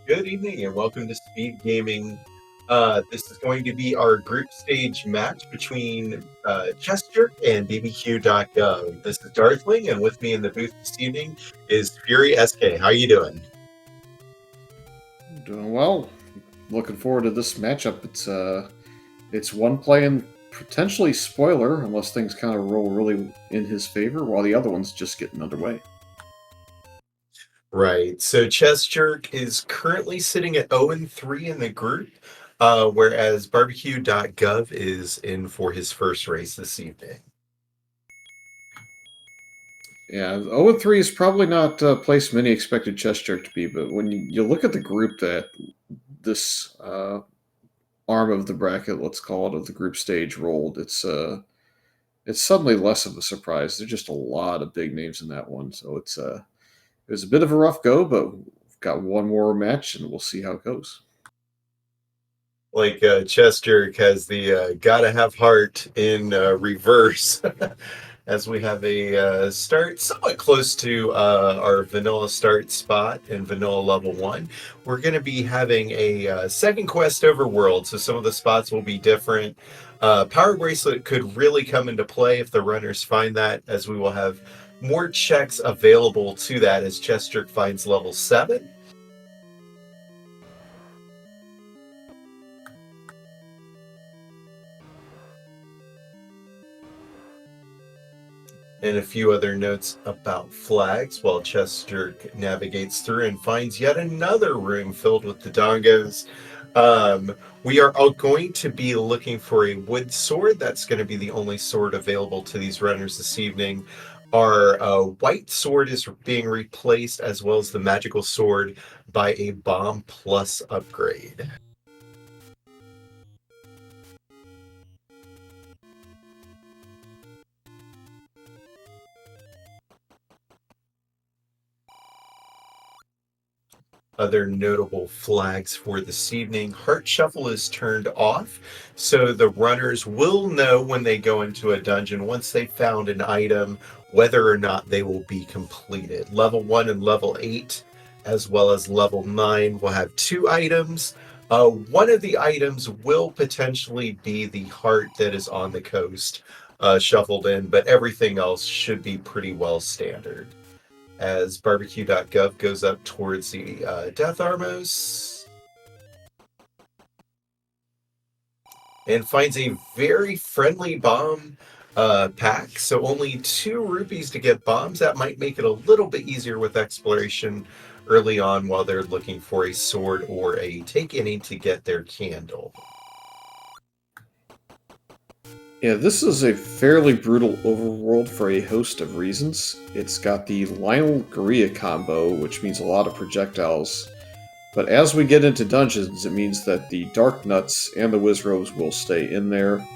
Good evening and welcome to Speed Gaming. This is going to be our group stage match between chessjerk and BBQ.gov. This is Darthling, and with me in the booth this evening is Fury SK. How you doing? Doing well. Looking forward to this matchup. It's one play and potentially spoiler unless things kind of roll really in his favor, while the other one's just getting underway. Right. So chessjerk is currently sitting at 0-3 in the group, whereas BBQ.gov is in for his first race this evening. Yeah, 0-3 is probably not a place many expected chessjerk to be, but when you look at the group that this arm of the bracket, let's call it, of the group stage rolled, it's suddenly less of a surprise. There's just a lot of big names in that one, so it was a bit of a rough go, but we've got one more match and we'll see how it goes. Like chessjerk has the gotta have heart in reverse. As we have a start somewhat close to our vanilla start spot in vanilla level 1. We're going to be having a second quest overworld, so some of the spots will be different. Power bracelet could really come into play if the runners find that, as we will have more checks available to that as chessjerk finds level 7. And a few other notes about flags while chessjerk navigates through and finds yet another room filled with the dongos. We are all going to be looking for a wood sword. That's going to be the only sword available to these runners this evening. Our white sword is being replaced, as well as the magical sword, by a bomb plus upgrade. Other notable flags for this evening: Heart Shuffle is turned off, so the runners will know when they go into a dungeon, once they found an item, whether or not they will be completed. Level 1 and level 8, as well as level 9, will have 2 items. One of the items will potentially be the heart that is on the coast, shuffled in, but everything else should be pretty well standard. As BBQ.gov goes up towards the Death Armos and finds a very friendly bomb pack. So only 2 rupees to get bombs. That might make it a little bit easier with exploration early on while they're looking for a sword or a take any to get their candle. Yeah, this is a fairly brutal overworld for a host of reasons. It's got the Lionel Guerilla combo, which means a lot of projectiles. But as we get into dungeons, it means that the Dark Nuts and the Wizrobes will stay in there.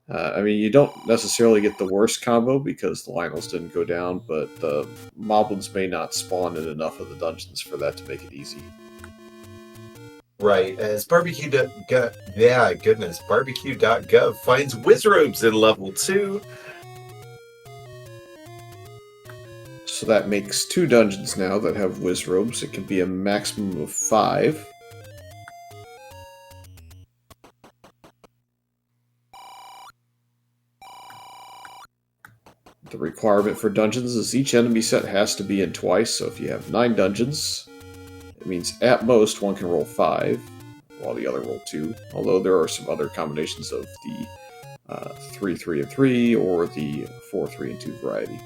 You don't necessarily get the worst combo because the Lionels didn't go down, but the Moblins may not spawn in enough of the dungeons for that to make it easy. Right, as BBQ.gov finds Wizrobes in level 2. So that makes 2 dungeons now that have Wizrobes. It can be a maximum of 5. The requirement for dungeons is each enemy set has to be in twice, so if you have 9 dungeons, it means at most one can roll 5, while the other roll 2, although there are some other combinations of the 3-3-3 or the 4-3-2 variety.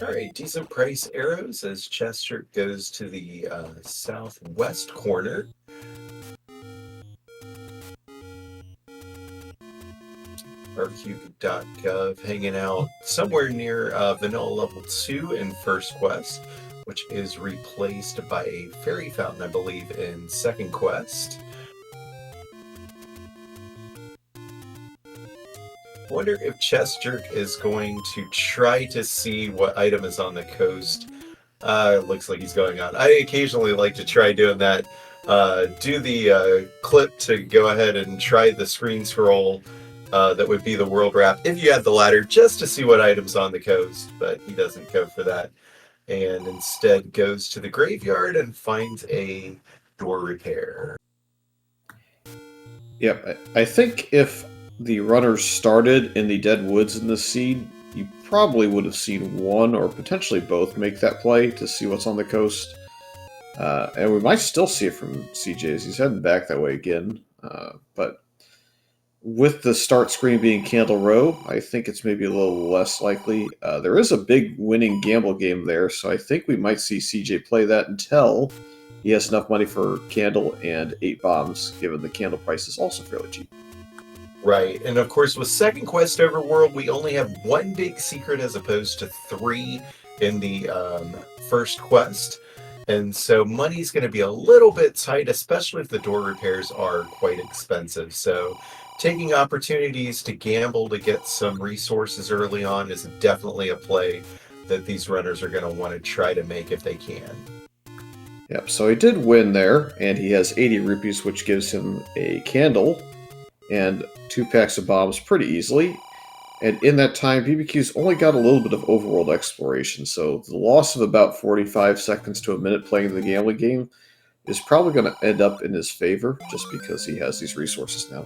All right, decent price arrows as chessjerk goes to the southwest corner. BBQ.gov hanging out somewhere near vanilla level 2 in first quest, which is replaced by a fairy fountain, I believe, in second quest. I wonder if chessjerk is going to try to see what item is on the coast. It looks like he's going on. I occasionally like to try doing that. Do the clip to go ahead and try the screen scroll that would be the world wrap if you had the ladder, just to see what items on the coast, but he doesn't go for that, and instead goes to the graveyard and finds a door repair. Yep, I think if the runners started in the dead woods in this seed, you probably would have seen one or potentially both make that play to see what's on the coast. And we might still see it from CJ as he's heading back that way again. But with the start screen being Candle Row, I think it's maybe a little less likely. There is a big winning gamble game there, so I think we might see CJ play that until he has enough money for Candle and 8 bombs, given the Candle price is also fairly cheap. Right, and of course with Second Quest Overworld, we only have one big secret as opposed to 3 in the first quest. And so money's going to be a little bit tight, especially if the door repairs are quite expensive. So taking opportunities to gamble to get some resources early on is definitely a play that these runners are going to want to try to make if they can. Yep, so he did win there, and he has 80 rupees, which gives him a candle and 2 packs of bombs pretty easily. And in that time, BBQ's only got a little bit of overworld exploration, so the loss of about 45 seconds to a minute playing the gambling game is probably going to end up in his favor, just because he has these resources now.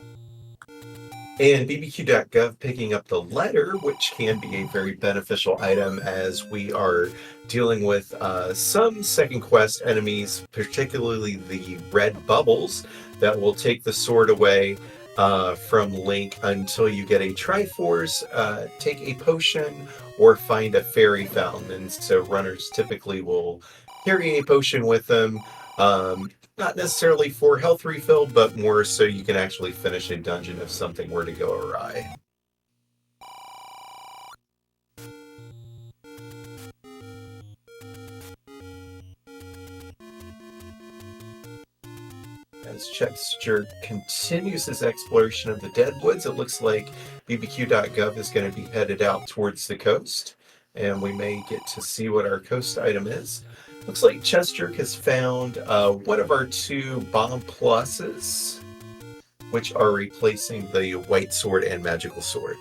And BBQ.gov picking up the letter, which can be a very beneficial item as we are dealing with some second quest enemies, particularly the red bubbles, that will take the sword away from Link until you get a Triforce, take a potion, or find a fairy fountain. And so runners typically will carry a potion with them. Not necessarily for health refill, but more so you can actually finish a dungeon if something were to go awry. As chessjerk continues his exploration of the Deadwoods, it looks like BBQ.gov is going to be headed out towards the coast, and we may get to see what our coast item is. Looks like chessjerk has found one of our 2 bomb pluses, which are replacing the white sword and magical sword.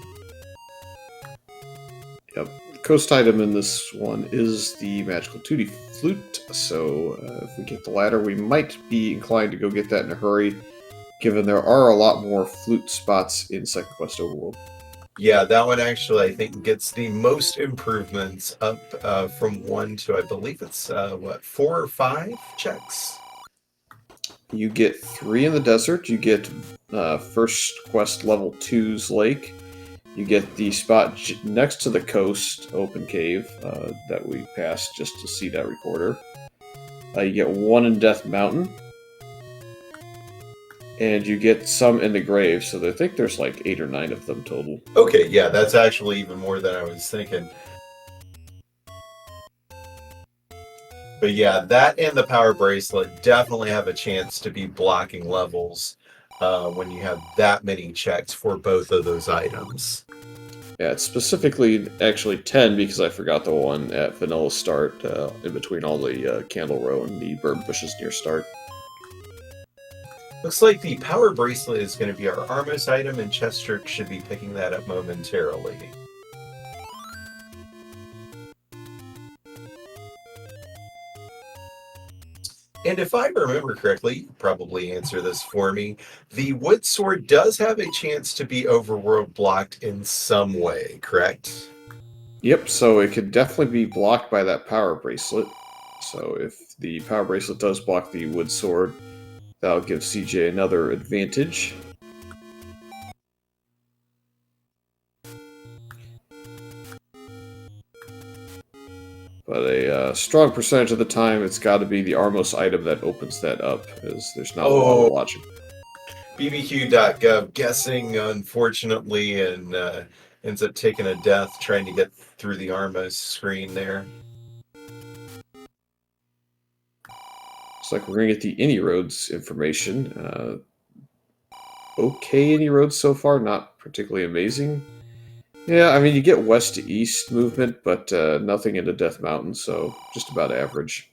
Yep. The coast item in this one is the magical 2D flute, so if we get the ladder, we might be inclined to go get that in a hurry, given there are a lot more flute spots in Second Quest Overworld. Yeah, that one actually, I think, gets the most improvements up from 1 to, I believe it's, 4 or 5 checks? You get 3 in the desert. You get first quest level 2's lake. You get the spot next to the coast open cave that we passed just to see that recorder. You get 1 in Death Mountain. And you get some in the grave, so I think there's like 8 or 9 of them total. Okay, yeah, that's actually even more than I was thinking. But yeah, that and the power bracelet definitely have a chance to be blocking levels when you have that many checks for both of those items. Yeah, it's specifically actually 10 because I forgot the one at Vanilla Start in between all the Candle Row and the Burn Bushes near start. Looks like the power bracelet is going to be our Armos item, and chessjerk should be picking that up momentarily. And if I remember correctly, you probably answer this for me, the wood sword does have a chance to be overworld blocked in some way, correct? Yep, so it could definitely be blocked by that power bracelet. So if the power bracelet does block the wood sword, that'll give CJ another advantage. But a strong percentage of the time, it's got to be the Armos item that opens that up, as there's not a lot of logic. BBQ.gov guessing, unfortunately, and ends up taking a death trying to get through the Armos screen there. Looks like we're going to get the Any Roads information. Okay Any Roads so far, not particularly amazing. Yeah, I mean, you get west to east movement, but nothing into Death Mountain, so just about average.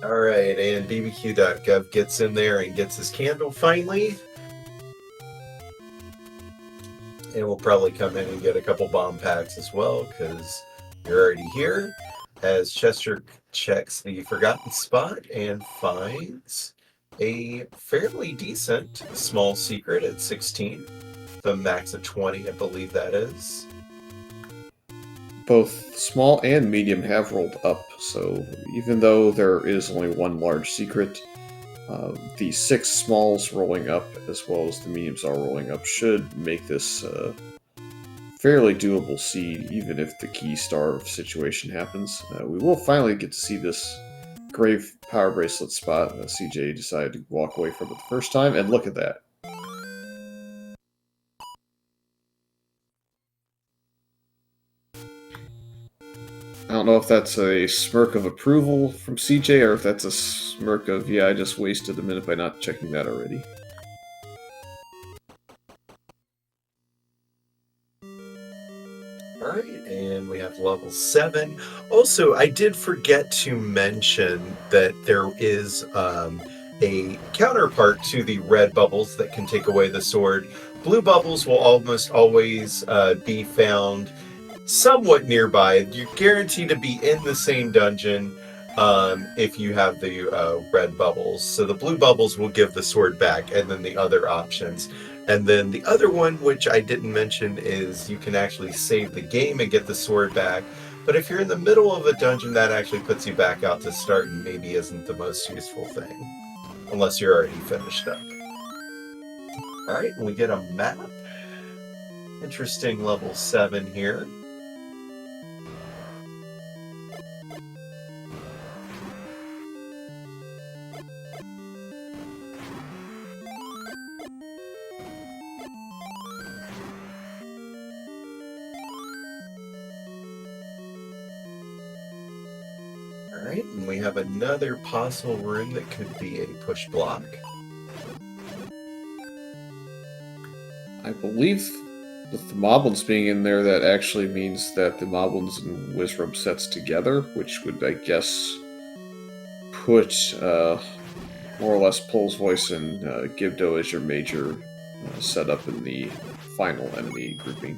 All right, and BBQ.gov gets in there and gets his candle finally. And we'll probably come in and get a couple bomb packs as well, because you're already here. As chessjerk checks the forgotten spot and finds a fairly decent small secret at 16. The max of 20, I believe that is. Both small and medium have rolled up, so even though there is only one large secret, the 6 smalls rolling up as well as the mediums all rolling up should make this fairly doable seed, even if the key starve situation happens. We will finally get to see this grave power bracelet spot. CJ decided to walk away from it the first time, and look at that. I don't know if that's a smirk of approval from CJ or if that's a smirk of, yeah, I just wasted a minute by not checking that already. All right, and we have level 7. Also, I did forget to mention that there is a counterpart to the red bubbles that can take away the sword. Blue bubbles will almost always be found somewhat nearby. You're guaranteed to be in the same dungeon if you have the red bubbles. So the blue bubbles will give the sword back, and then the other options. And then the other one, which I didn't mention, is you can actually save the game and get the sword back. But if you're in the middle of a dungeon, that actually puts you back out to start and maybe isn't the most useful thing. Unless you're already finished up. Alright, and we get a map. Interesting level 7 here. Alright, and we have another possible room that could be a push block. I believe with the Moblins being in there, that actually means that the Moblins and Wizrobe sets together, which would, I guess, put more or less Pole's Voice and Gibdo as your major setup in the final enemy grouping.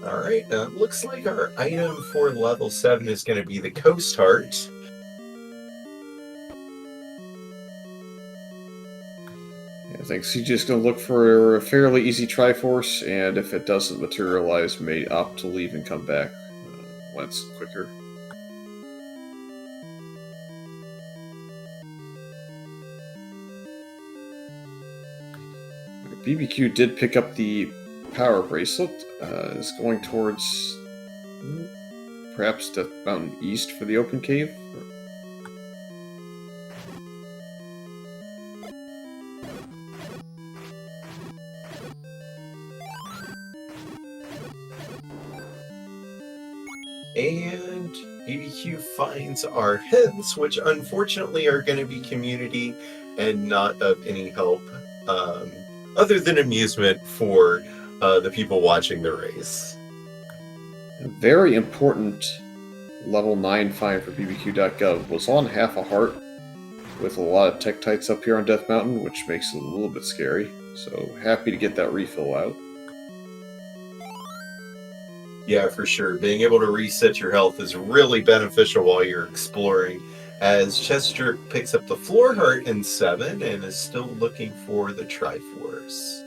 Alright, looks like our item for level 7 is going to be the Coast Heart. I think CJ's going to look for a fairly easy Triforce, and if it doesn't materialize, may opt to leave and come back when it's quicker. BBQ did pick up the power bracelet, is going towards perhaps Death Mountain East for the open cave. And BBQ finds our hints, which unfortunately are going to be community and not of any help other than amusement for the people watching the race. A very important level 9 find for BBQ.gov was on half a heart with a lot of Tektites up here on Death Mountain, which makes it a little bit scary. So happy to get that refill out. Yeah, for sure. Being able to reset your health is really beneficial while you're exploring. As chessjerk picks up the floor heart in 7 and is still looking for the Triforce.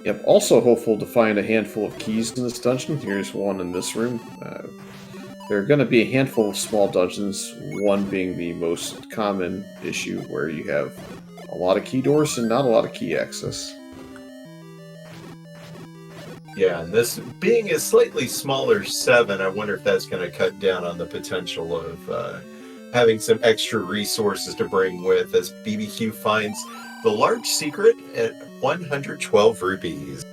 Yep, also hopeful to find a handful of keys in this dungeon. Here's one in this room. There are going to be a handful of small dungeons, one being the most common issue, where you have a lot of key doors and not a lot of key access. Yeah, and this being a slightly smaller 7, I wonder if that's going to cut down on the potential of having some extra resources to bring with, as BBQ finds the large secret at 112 rupees.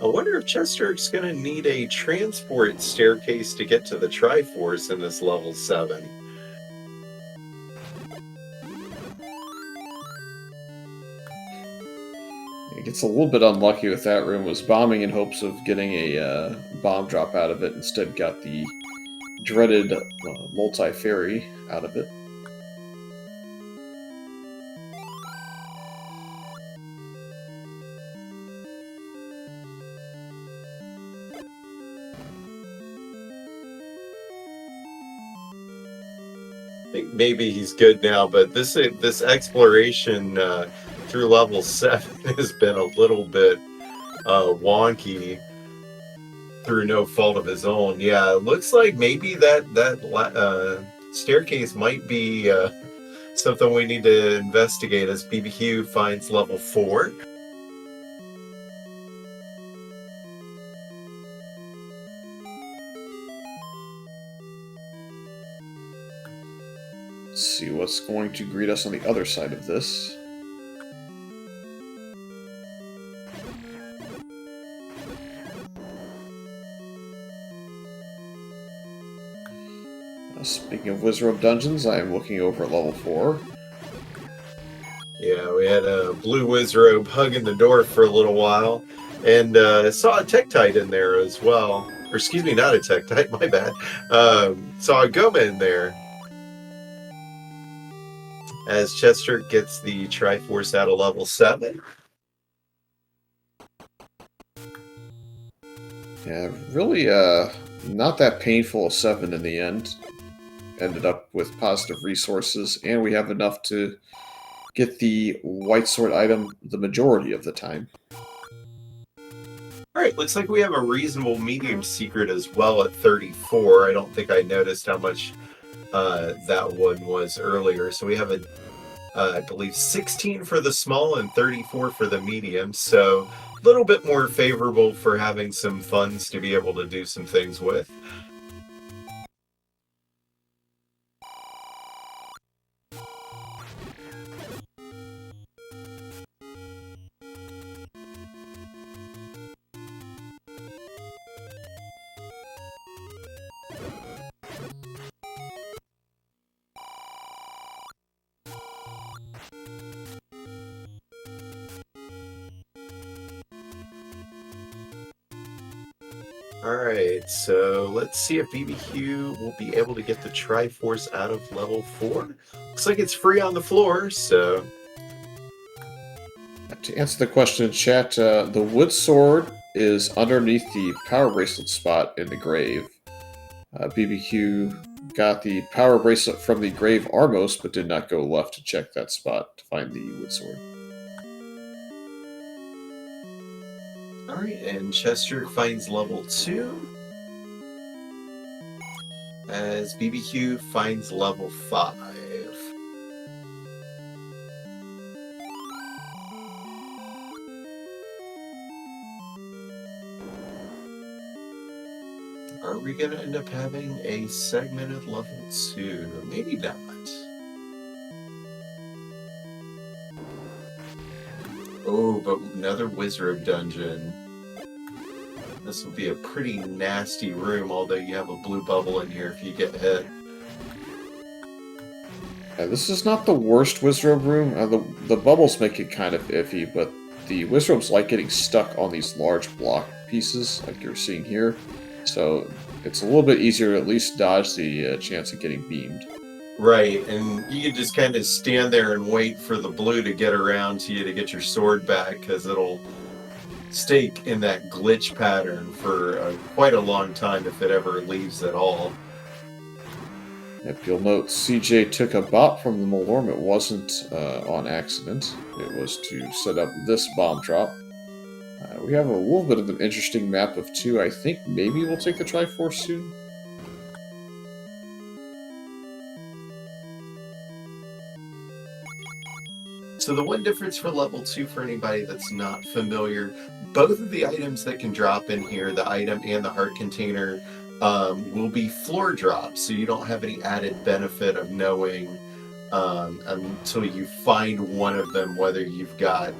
I wonder if chessjerk's going to need a transport staircase to get to the Triforce in this level 7. It gets a little bit unlucky with that room. Was bombing in hopes of getting a bomb drop out of it. Instead got the dreaded multi-fairy out of it. I think maybe he's good now, but this exploration through level 7 has been a little bit wonky through no fault of his own. Yeah, it looks like maybe that staircase might be something we need to investigate as BBQ finds level 4. Let's see what's going to greet us on the other side of this. Speaking of Wizrobe dungeons, I am looking over at level 4. Yeah, we had a blue Wizrobe hugging the door for a little while, and saw a Tektite in there as well. Or excuse me, not a Tektite, my bad. Saw a Goma in there. As chessjerk gets the Triforce out of level 7. Yeah, really not that painful a 7 in the end. Ended up with positive resources, and we have enough to get the white sword item the majority of the time. Alright, looks like we have a reasonable medium secret as well at 34. I don't think I noticed how much that one was earlier. So we have I believe 16 for the small and 34 for the medium. So a little bit more favorable for having some funds to be able to do some things with. Alright, so let's see if BBQ will be able to get the Triforce out of level 4. Looks like it's free on the floor, so... To answer the question in chat, the wood sword is underneath the power bracelet spot in the grave. BBQ got the power bracelet from the grave Armos, but did not go left to check that spot to find the wood sword. Alright, and chessjerk finds level 2. As BBQ finds level 5. Are we going to end up having a segmented level 2? Maybe not. Oh, but another Wizrobe dungeon. This will be a pretty nasty room, although you have a blue bubble in here if you get hit. Yeah, this is not the worst Wizrobe room. The bubbles make it kind of iffy, but the Wizrobes like getting stuck on these large block pieces, like you're seeing here. So it's a little bit easier to at least dodge the chance of getting beamed. Right, and you can just kind of stand there and wait for the blue to get around to you to get your sword back, because it'll stay in that glitch pattern for quite a long time if it ever leaves at all. If you'll note, CJ took a bot from the Malorm. It wasn't on accident. It was to set up this bomb drop. We have a little bit of an interesting map of 2. I think maybe we'll take the Triforce soon. So the one difference for level 2 for anybody that's not familiar, both of the items that can drop in here, the item and the heart container, will be floor drops. So you don't have any added benefit of knowing until you find one of them whether you've got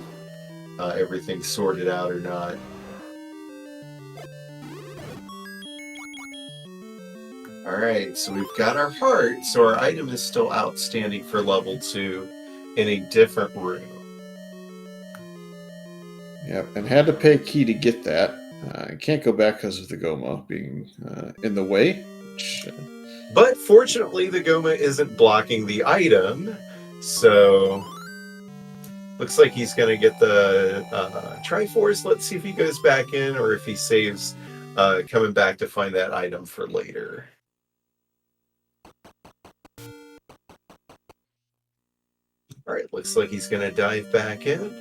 everything sorted out or not. Alright, so we've got our heart, so our item is still outstanding for level 2 in a different room. Yep, and had to pay a key to get that. I can't go back because of the Goma being in the way. Which, But fortunately, the Goma isn't blocking the item, so looks like he's going to get the Triforce. Let's see if he goes back in or if he saves coming back to find that item for later. All right, looks like he's going to dive back in.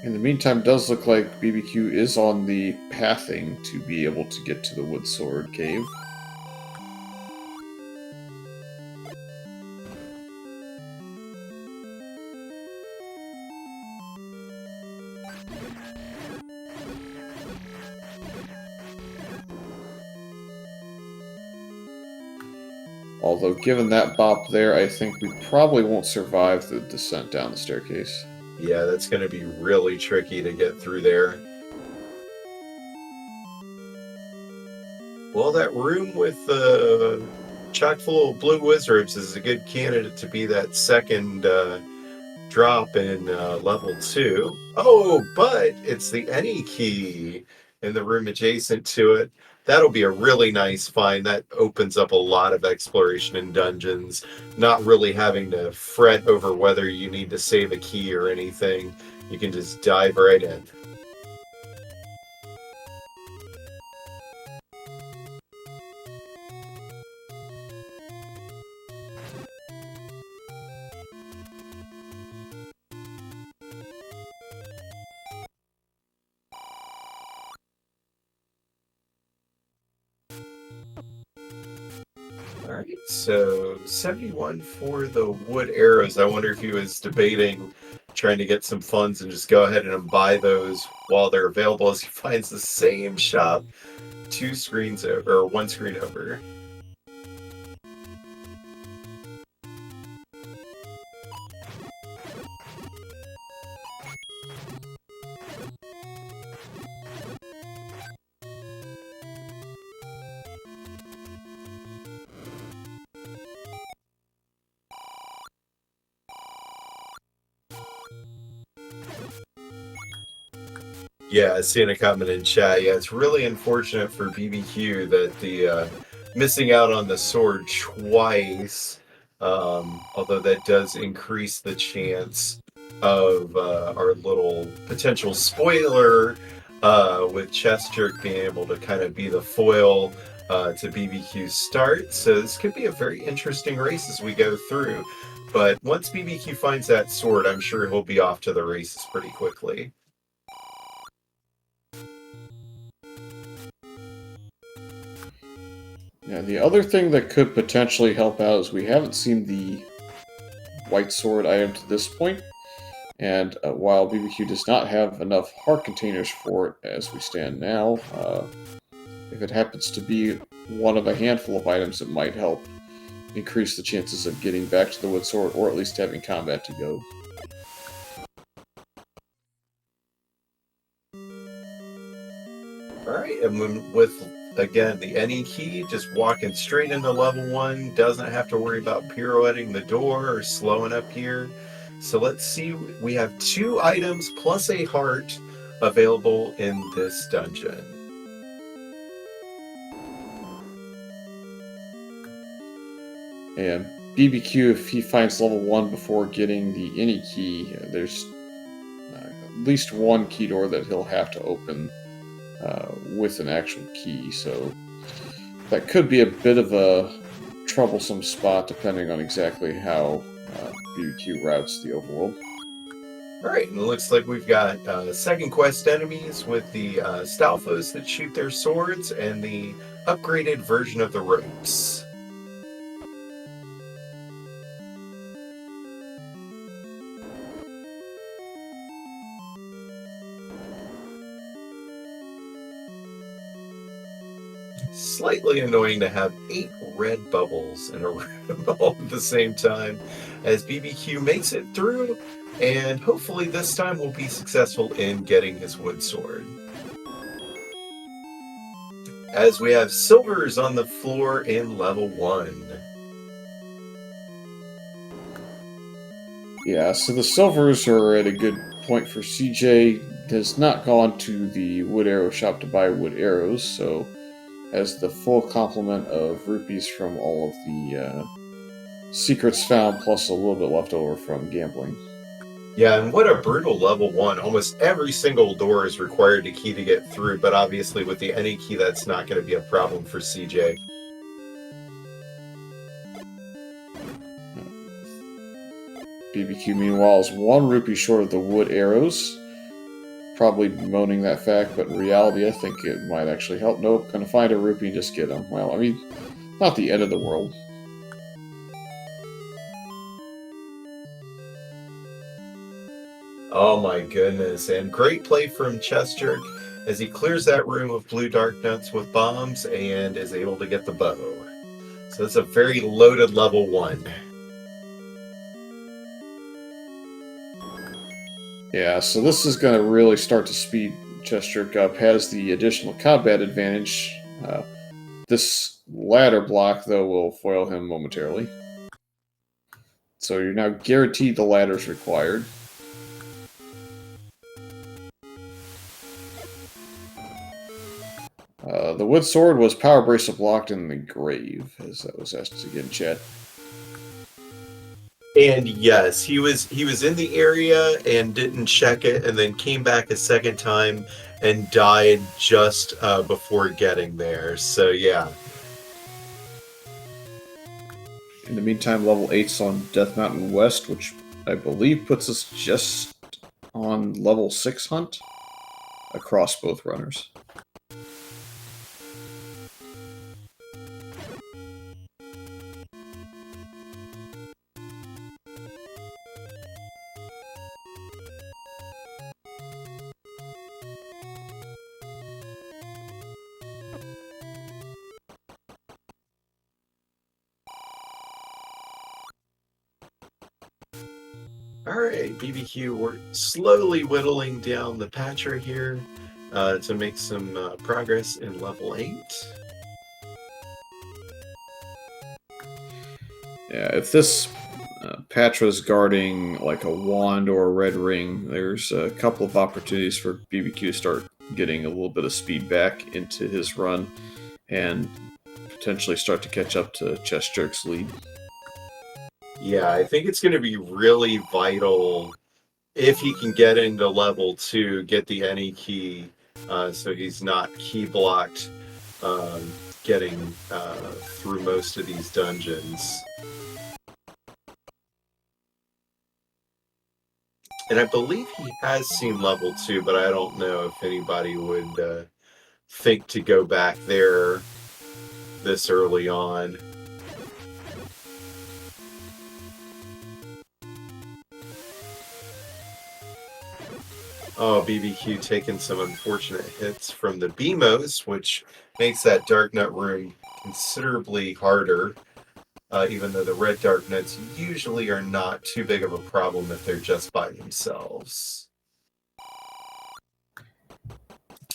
in the meantime, it does look like BBQ is on the pathing to be able to get to the Wood Sword Cave. Although, given that bop there, I think we probably won't survive the descent down the staircase. Yeah, that's going to be really tricky to get through there. Well, that room with the chock full of blue wizards is a good candidate to be that second drop in level 2. Oh, but it's the any key in the room adjacent to it. That'll be a really nice find. That opens up a lot of exploration in dungeons, not really having to fret over whether you need to save a key or anything. You can just dive right in. All right, so 71 for the wood arrows. I wonder if he was debating trying to get some funds and just go ahead and buy those while they're available as he finds the same shop 2 screens over, or 1 screen over. Yeah, seeing a comment in chat. Yeah, it's really unfortunate for BBQ that the missing out on the sword twice, although that does increase the chance of our little potential spoiler with chessjerk being able to kind of be the foil to BBQ's start. So this could be a very interesting race as we go through. But once BBQ finds that sword, I'm sure he'll be off to the races pretty quickly. Yeah, the other thing that could potentially help out is we haven't seen the white sword item to this point, and while BBQ does not have enough heart containers for it as we stand now, if it happens to be one of a handful of items, it might help increase the chances of getting back to the wood sword, or at least having combat to go. Alright, and when with, again, the any key, just walking straight into level 1, doesn't have to worry about pirouetting the door or slowing up here. So let's see, we have 2 items plus a heart available in this dungeon. And BBQ, if he finds level 1 before getting the any key, there's at least one key door that he'll have to open with an actual key, so that could be a bit of a troublesome spot depending on exactly how BBQ routes the overworld. Alright, and it looks like we've got second quest enemies with the Stalfos that shoot their swords and the upgraded version of the ropes. Slightly annoying to have 8 red bubbles in a room all at the same time as BBQ makes it through, and hopefully this time will be successful in getting his wood sword. as we have silvers on the floor in level 1. Yeah, so the silvers are at a good point for CJ. Has not gone to the wood arrow shop to buy wood arrows, so has the full complement of rupees from all of the secrets found, plus a little bit left over from gambling. Yeah, and what a brutal level 1. Almost every single door is required a key to get through, but obviously with the any key, that's not going to be a problem for CJ. BBQ, meanwhile, is 1 rupee short of the wood arrows. Probably bemoaning that fact, but in reality, I think it might actually help. Nope, gonna find a rupee and just get them. Well, I mean, not the end of the world. Oh my goodness, and great play from chessjerk as he clears that room of blue dark nuts with bombs and is able to get the bow. So it's a very loaded level 1. Yeah, so this is going to really start to speed chessjerk up. Has the additional combat advantage. This ladder block, though, will foil him momentarily. So you're now guaranteed the ladder's required. The wood sword was power bracelet blocked in the grave, as that was asked again, chat. And yes, he was in the area and didn't check it, and then came back a second time and died just before getting there. So yeah. In the meantime, level 8's on Death Mountain West, which I believe puts us just on level 6 hunt across both runners. Alright, BBQ, we're slowly whittling down the patcher here to make some progress in level 8. Yeah, if this Patra's guarding like a wand or a red ring, there's a couple of opportunities for BBQ to start getting a little bit of speed back into his run and potentially start to catch up to chessjerk's lead. Yeah, I think it's going to be really vital if he can get into level 2, get the any key, so he's not key blocked getting through most of these dungeons. And I believe he has seen level 2, but I don't know if anybody would think to go back there this early on. Oh, BBQ taking some unfortunate hits from the BMOs, which makes that Dark Nut room considerably harder, even though the red Dark Nuts usually are not too big of a problem if they're just by themselves.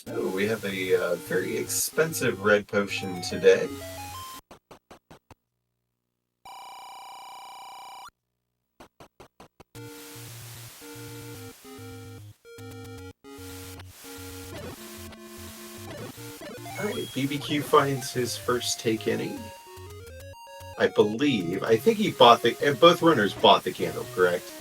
Oh, we have a very expensive red potion today. Alright, BBQ finds his first take inning. I believe. I think he bought both runners bought the candle, correct?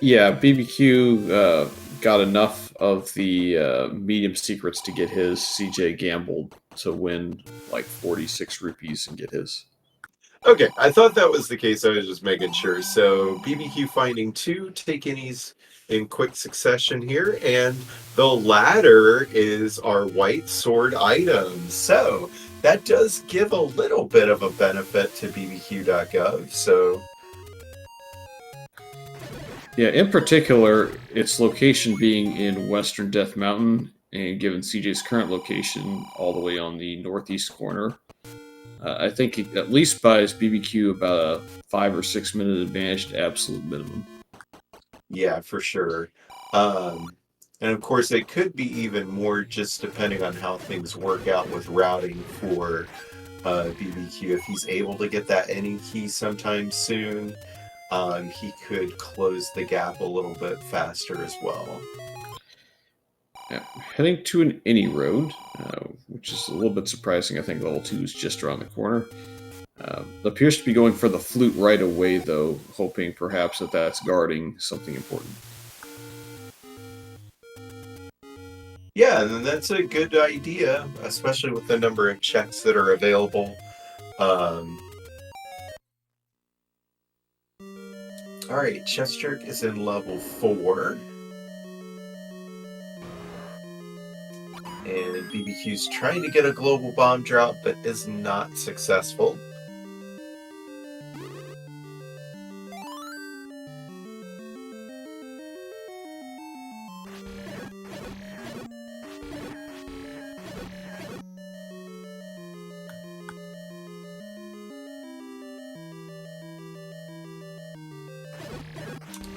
Yeah, BBQ got enough of the medium secrets to get his. CJ gambled to win like 46 rupees and get his. Okay, I thought that was the case. I was just making sure. So BBQ finding 2 take-innies in quick succession here, and the latter is our white sword item. So that does give a little bit of a benefit to BBQ.gov. So yeah, in particular, its location being in Western Death Mountain, and given CJ's current location all the way on the northeast corner, I think he at least buys BBQ about a 5 or 6 minute advantage to absolute minimum. yeah, for sure. And of course, it could be even more just depending on how things work out with routing for BBQ. If he's able to get that any key sometime soon, he could close the gap a little bit faster as well. Yeah, heading to an any road, which is a little bit surprising. I think level 2 is just around the corner. Appears to be going for the flute right away, though, hoping perhaps that that's guarding something important. Yeah, and that's a good idea, especially with the number of checks that are available. All right, chessjerk is in level 4. And BBQ's trying to get a global bomb drop, but is not successful.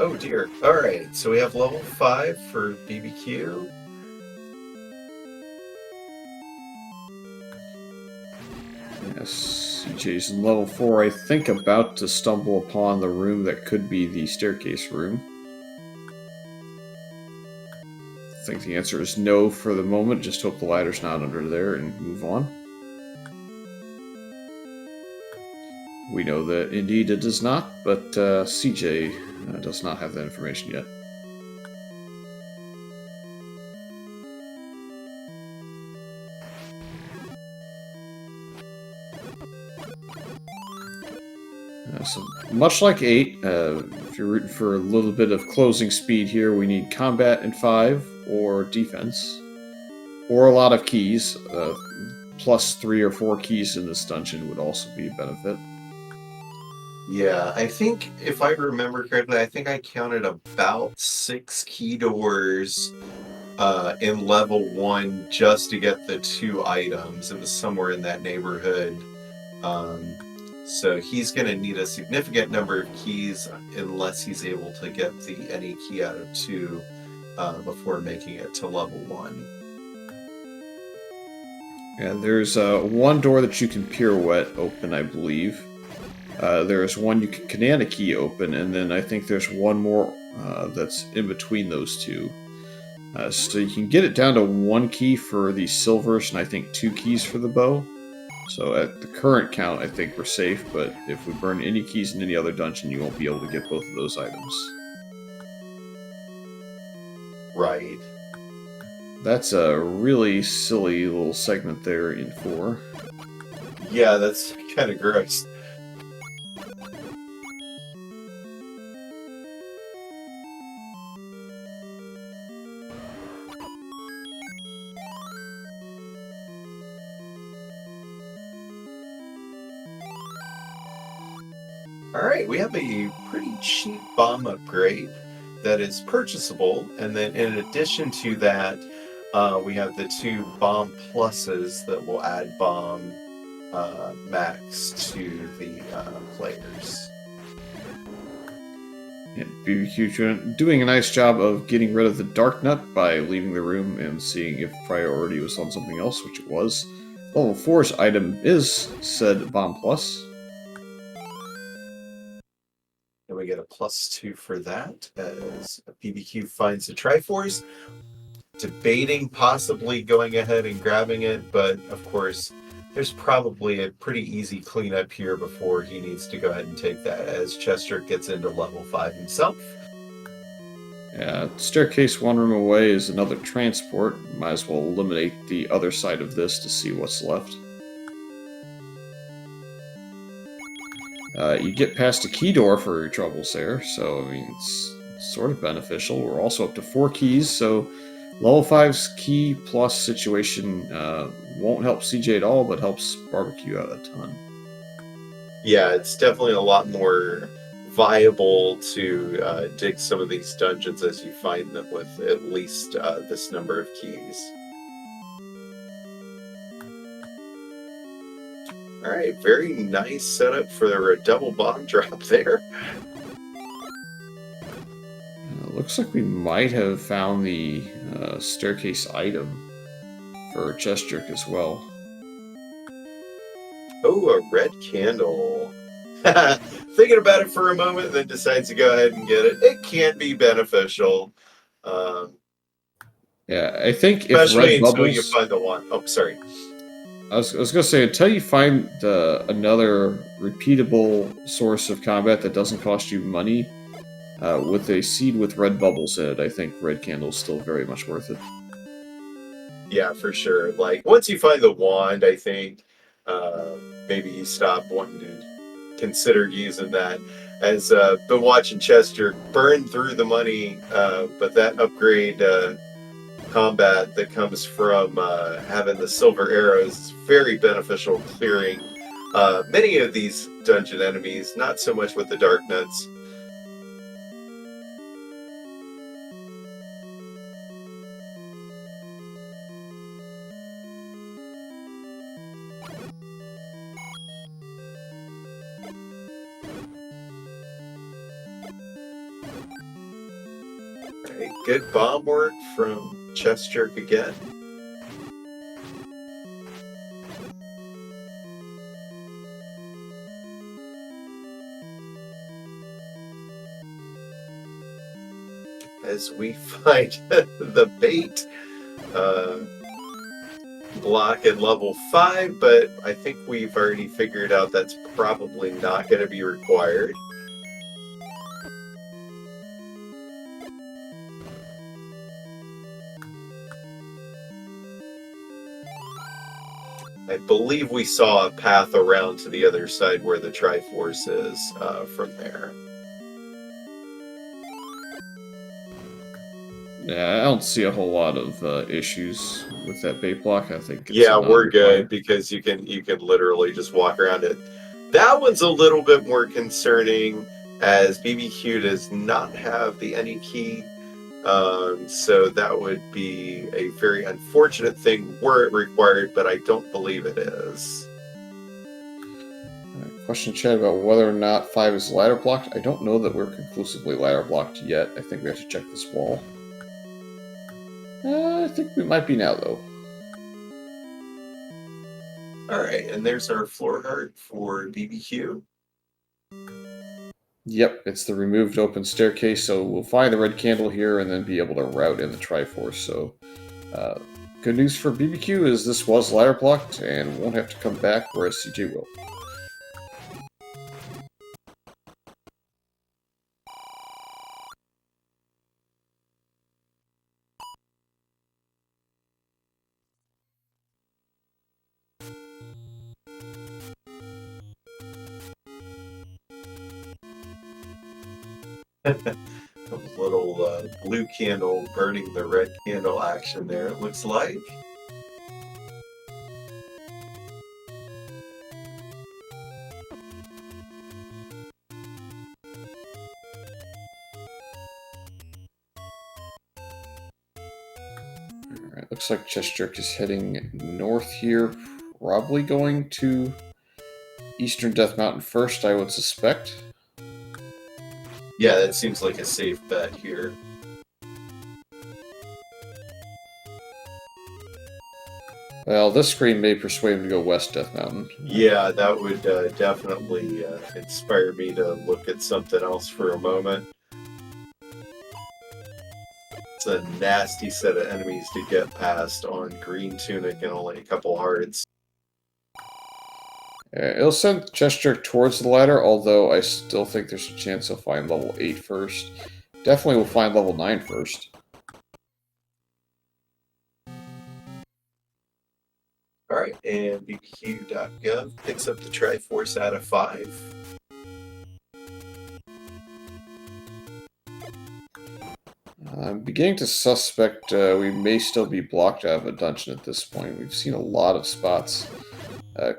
Oh dear. Alright, so we have level 5 for BBQ. Yes, CJ's in level 4, I think about to stumble upon the room that could be the staircase room. I think the answer is no for the moment, just hope the ladder's not under there and move on. We know that indeed it does not, but CJ does not have that information yet. So much like 8, if you're rooting for a little bit of closing speed here, we need combat in 5 or defense, or a lot of keys. Plus 3 or 4 keys in this dungeon would also be a benefit. Yeah, I think if I remember correctly, I think I counted about 6 key doors in level 1 just to get the 2 items. It was somewhere in that neighborhood. So he's going to need a significant number of keys unless he's able to get any key out of 2 before making it to level 1. Yeah, there's one door that you can pirouette open, I believe. There's one you can Canana key open, and then I think there's one more that's in between those two. So you can get it down to 1 key for the silvers, and I think 2 keys for the bow. So at the current count, I think we're safe, but if we burn any keys in any other dungeon, you won't be able to get both of those items. Right. That's a really silly little segment there in 4. Yeah, that's kind of gross. Alright, we have a pretty cheap bomb upgrade that is purchasable, and then in addition to that, we have the 2 bomb pluses that will add bomb max to the players. And BBQ doing a nice job of getting rid of the dark nut by leaving the room and seeing if priority was on something else, which it was. Level 4's item is said bomb plus. And we get a +2 for that as BBQ finds the Triforce. Debating possibly going ahead and grabbing it, but of course there's probably a pretty easy cleanup here before he needs to go ahead and take that as chessjerk gets into level 5 himself. Yeah, staircase 1 room away is another transport. Might as well eliminate the other side of this to see what's left. You get past a key door for your troubles there, so I mean it's sort of beneficial. We're also up to 4 keys, so level 5's key plus situation won't help CJ at all, but helps BBQ out a ton. Yeah, it's definitely a lot more viable to dig some of these dungeons as you find them with at least this number of keys. All right, very nice setup for a double bomb drop there. Looks like we might have found the staircase item for chessjerk as well. Oh, a red candle. Thinking about it for a moment, then decides to go ahead and get it. It can be beneficial. Yeah, I think if Especially red until you bubbles... find the one. Oh, sorry. I was going to say, until you find another repeatable source of combat that doesn't cost you money, with a seed with red bubbles in it, I think red candle is still very much worth it. Yeah, for sure. Like, once you find the wand, I think maybe you stop wanting to consider using that. As been watching chessjerk burn through the money, but that upgrade combat that comes from having the silver arrows is very beneficial clearing many of these dungeon enemies, not so much with the dark nuts. Right, good bomb work from chessjerk again. As we find the bait block at level 5, but I think we've already figured out that's probably not going to be required. I believe we saw a path around to the other side where the Triforce is from there. Yeah, I don't see a whole lot of issues with that bait block. I think it's Yeah, we're non-required. good because you can literally just walk around it. That one's a little bit more concerning as BBQ does not have the any key. So that would be a very unfortunate thing were it required, but I don't believe it is. Question chat about whether or not 5 is ladder blocked. I don't know that we're conclusively ladder blocked yet. I think we have to check this wall. I think we might be now, though. Alright, and there's our floor heart for BBQ. Yep, it's the removed open staircase, so we'll find the red candle here and then be able to route in the Triforce. So, good news for BBQ is this was ladder blocked and won't have to come back, whereas CJ will. A little blue candle burning the red candle action there, it looks like. Alright, looks like chessjerk is heading north here, probably going to Eastern Death Mountain first, I would suspect. Yeah, that seems like a safe bet here. Well, this screen may persuade him to go west Death Mountain. Yeah, that would definitely inspire me to look at something else for a moment. It's a nasty set of enemies to get past on green tunic and only a couple hearts. It'll send chessjerk towards the ladder, although I still think there's a chance he'll find level 8 first. Definitely will find level 9 first. Alright, and BBQ.gov picks up the Triforce out of 5. I'm beginning to suspect we may still be blocked out of a dungeon at this point. We've seen a lot of spots.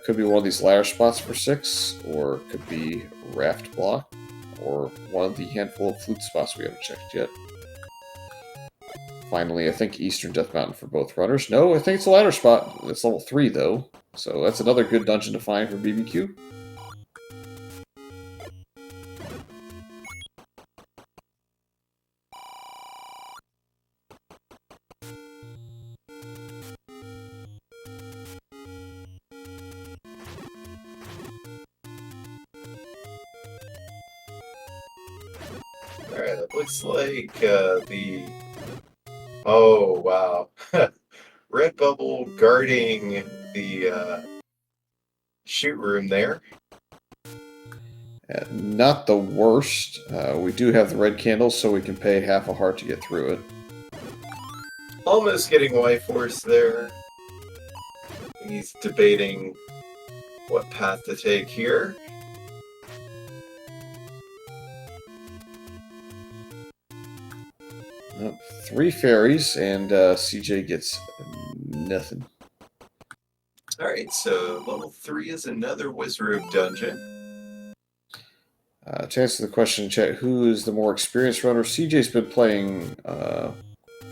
Could be one of these ladder spots for 6, or could be raft block, or one of the handful of flute spots we haven't checked yet. Finally, I think Eastern Death Mountain for both runners. No, I think it's a ladder spot. It's level 3, though. So that's another good dungeon to find for BBQ. Alright, looks like the... Oh, wow. Red bubble guarding the shoot room there. Not the worst. We do have the red candles, so we can pay half a heart to get through it. Almost getting Y Force there. He's debating what path to take here. Nope. 3 fairies, and CJ gets nothing. Alright, so level 3 is another Wizard dungeon. To answer the question in chat, who is the more experienced runner? CJ's been playing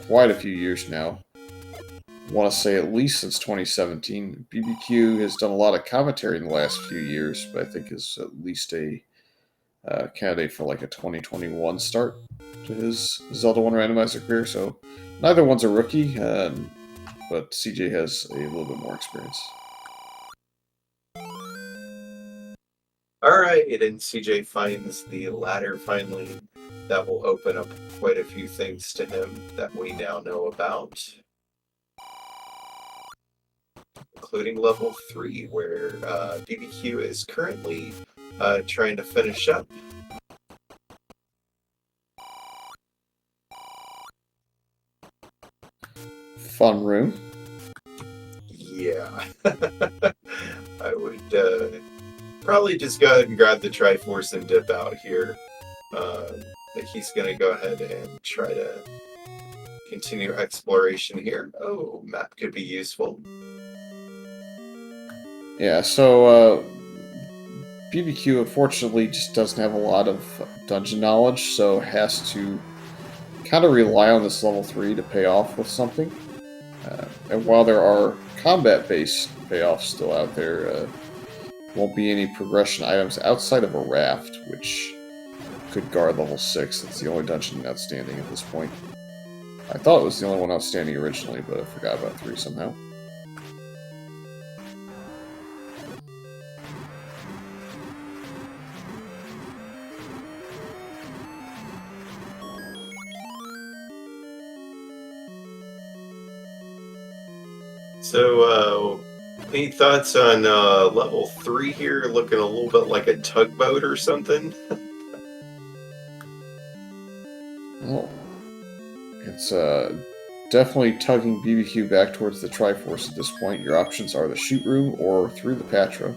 quite a few years now. I want to say at least since 2017. BBQ has done a lot of commentary in the last few years, but I think is at least a candidate for like a 2021 start to his Zelda 1 randomizer career. So neither one's a rookie, but CJ has a little bit more experience. Alright, and CJ finds the ladder finally. That will open up quite a few things to him that we now know about. Including level 3, where BBQ is currently trying to finish up. Fun room. Yeah. I would probably just go ahead and grab the Triforce and dip out here. But he's going to go ahead and try to continue exploration here. Oh, map could be useful. Yeah, so BBQ unfortunately just doesn't have a lot of dungeon knowledge, so has to kind of rely on this level 3 to pay off with something. And while there are combat-based payoffs still out there, won't be any progression items outside of a raft, which could guard level 6. That's the only dungeon outstanding at this point. I thought it was the only one outstanding originally, but I forgot about 3 somehow. So, any thoughts on level 3 here, looking a little bit like a tugboat or something? Well, it's definitely tugging BBQ back towards the Triforce at this point. Your options are the shoot room or through the Patra.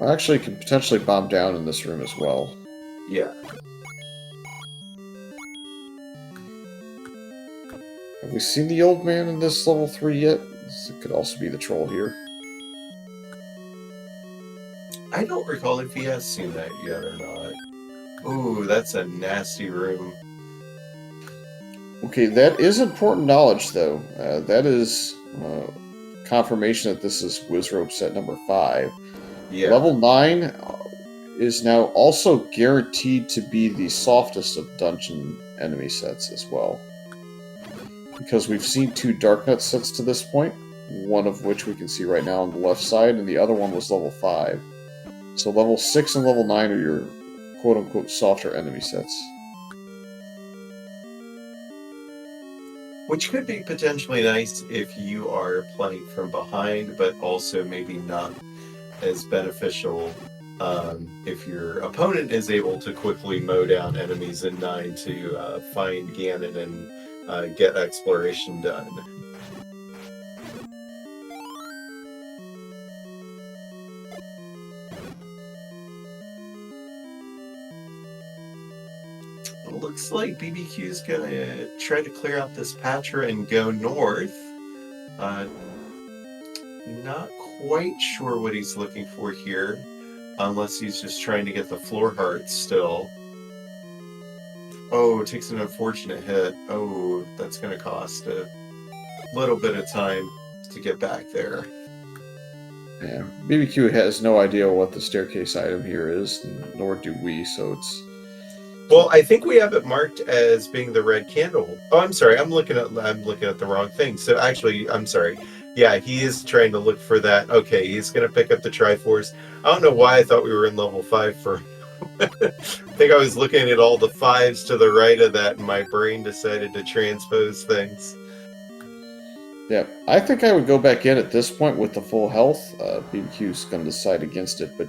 Actually, can potentially bomb down in this room as well. Yeah. Have we seen the old man in this level 3 yet? It could also be the troll here. I don't recall if he has seen that yet or not. Ooh, that's a nasty room. Okay, that is important knowledge, though. That is confirmation that this is Wizrobe set number 5. Yeah. Level 9 is now also guaranteed to be the softest of dungeon enemy sets as well. Because we've seen 2 Darknut sets to this point, one of which we can see right now on the left side, and the other one was level 5. So level 6 and level 9 are your quote-unquote softer enemy sets. Which could be potentially nice if you are playing from behind, but also maybe not as beneficial if your opponent is able to quickly mow down enemies in 9 to find Ganon and get exploration done. It looks like BBQ's gonna try to clear out this Patra and go north. Not quite sure what he's looking for here, unless he's just trying to get the floor hearts still. Oh, it takes an unfortunate hit. Oh, that's going to cost a little bit of time to get back there. Yeah, BBQ has no idea what the staircase item here is, nor do we, so it's... Well, I think we have it marked as being the red candle. Oh, I'm sorry. I'm looking at the wrong thing. So actually, I'm sorry. Yeah, he is trying to look for that. Okay, he's going to pick up the Triforce. I don't know why I thought we were in level 5 for... I think I was looking at all the 5s to the right of that, and my brain decided to transpose things. Yeah, I think I would go back in at this point with the full health. BBQ's going to decide against it, but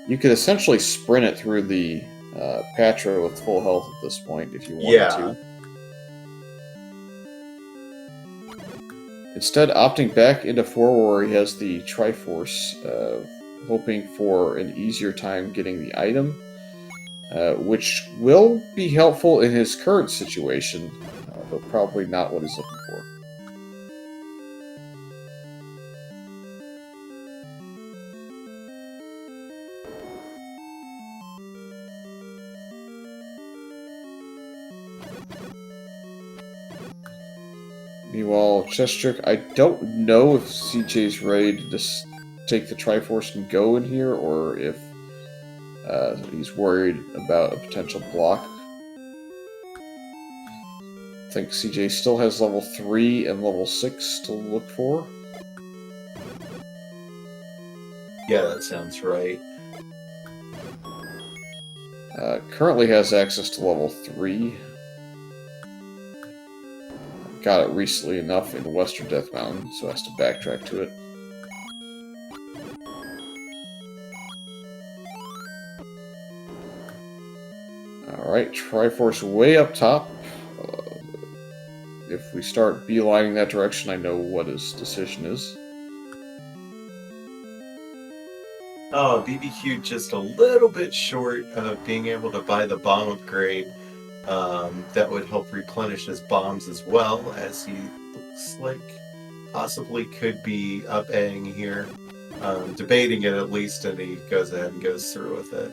you could essentially sprint it through the Patra with full health at this point if you wanted Yeah. to. Instead, opting back into 4 where he has the Triforce, hoping for an easier time getting the item, which will be helpful in his current situation, but probably not what he's looking for. Meanwhile, chessjerk, I don't know if CJ's ready to just take the Triforce and go in here, or if he's worried about a potential block. I think CJ still has level 3 and level 6 to look for. Yeah, that sounds right. Currently has access to level 3. Got it recently enough in Western Death Mountain, so has to backtrack to it. Alright, Triforce way up top. If we start beelining that direction, I know what his decision is. Oh, BBQ just a little bit short of being able to buy the bomb upgrade. That would help replenish his bombs as well, as he looks like possibly could be up A-ing here. Debating it at least, and he goes ahead and goes through with it.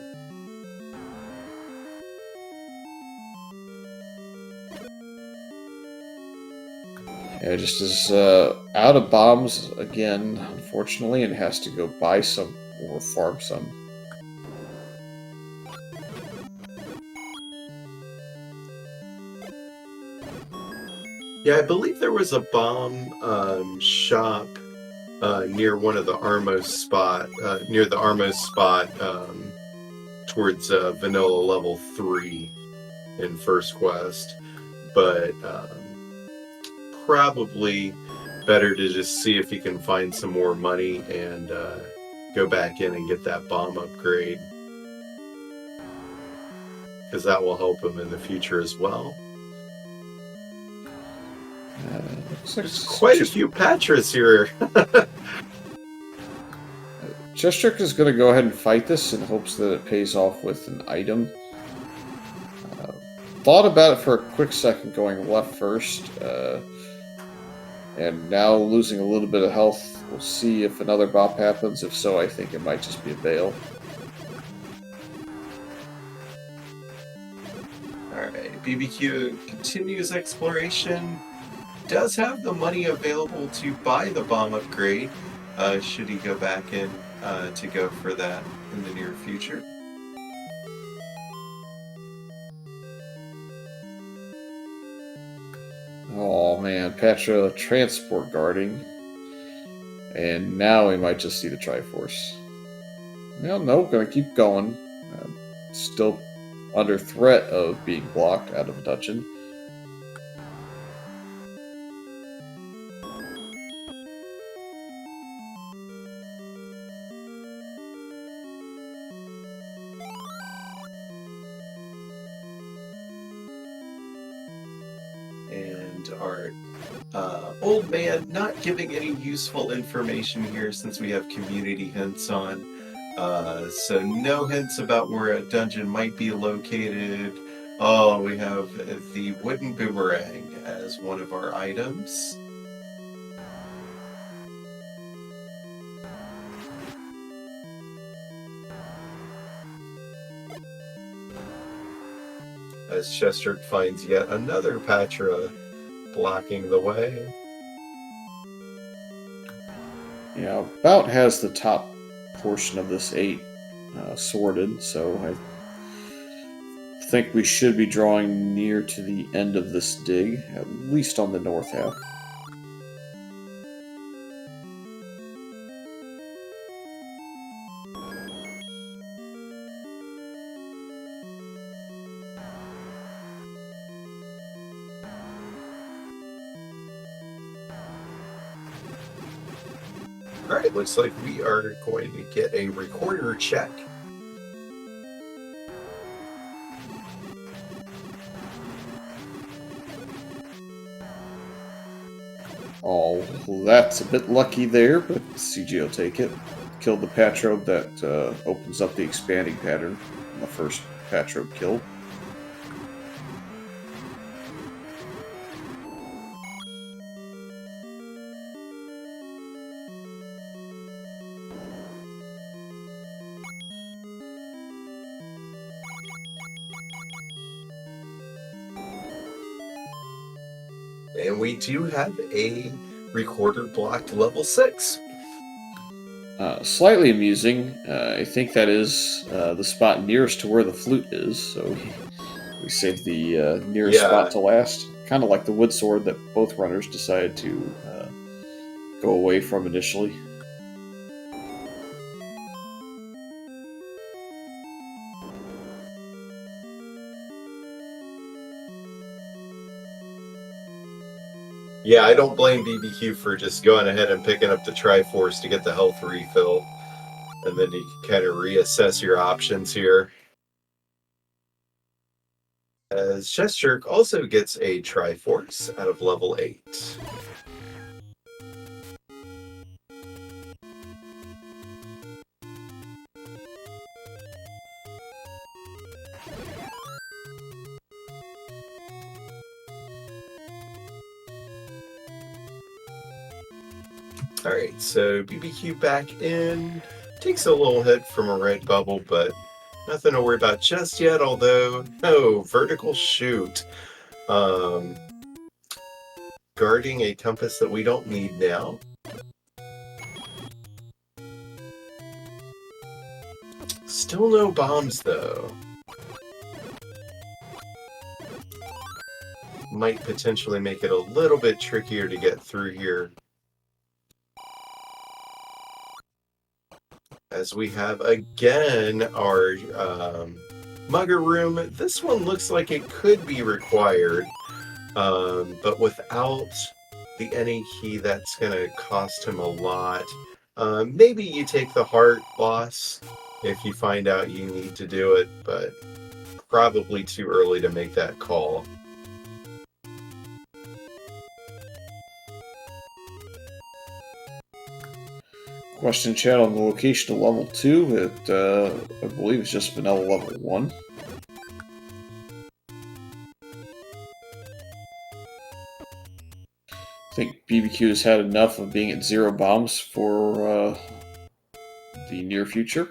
Yeah, just is out of bombs again, unfortunately, and has to go buy some or farm some. Yeah, I believe there was a bomb shop near one of the Armos spot, towards vanilla level 3 in First Quest, but probably better to just see if he can find some more money and go back in and get that bomb upgrade, because that will help him in the future as well. Looks like There's quite a few Patras here. chessjerk is going to go ahead and fight this in hopes that it pays off with an item. Thought about it for a quick second, going left first, and now losing a little bit of health. We'll see if another bop happens. If so, I think it might just be a bail. Alright, BBQ continues exploration. Does have the money available to buy the bomb upgrade, should he go back in to go for that in the near future. Oh man, Patra transport guarding. And now we might just see the Triforce. Well, no, gonna keep going. Still under threat of being blocked out of a dungeon. And our old man not giving any useful information here since we have community hints on. So no hints about where a dungeon might be located. Oh, we have the wooden boomerang as one of our items. As chessjerk finds yet another Patra blocking the way. Yeah, about has the top portion of this 8 sorted, so I think we should be drawing near to the end of this dig, at least on the north half. All right, looks like we are going to get a recorder check. Oh, that's a bit lucky there, but CG will take it. Killed the Patrobe that opens up the expanding pattern. The first Patrobe killed. And we do have a recorder blocked level 6. Slightly amusing. I think that is the spot nearest to where the flute is, so we saved the nearest spot to last. Kind of like the wood sword that both runners decided to go away from initially. Yeah, I don't blame BBQ for just going ahead and picking up the Triforce to get the health refill. And then you can kind of reassess your options here. As chessjerk also gets a Triforce out of level 8. Alright, so BBQ back in. Takes a little hit from a red bubble, but nothing to worry about just yet, although, no, vertical shoot. Guarding a compass that we don't need now. Still no bombs, though. Might potentially make it a little bit trickier to get through here. As we have again our mugger room. This one looks like it could be required, but without the any key, that's going to cost him a lot. Maybe you take the heart loss if you find out you need to do it, but probably too early to make that call. Question chat on the location of level 2. I believe it's just vanilla level 1. I think BBQ has had enough of being at 0 bombs for the near future.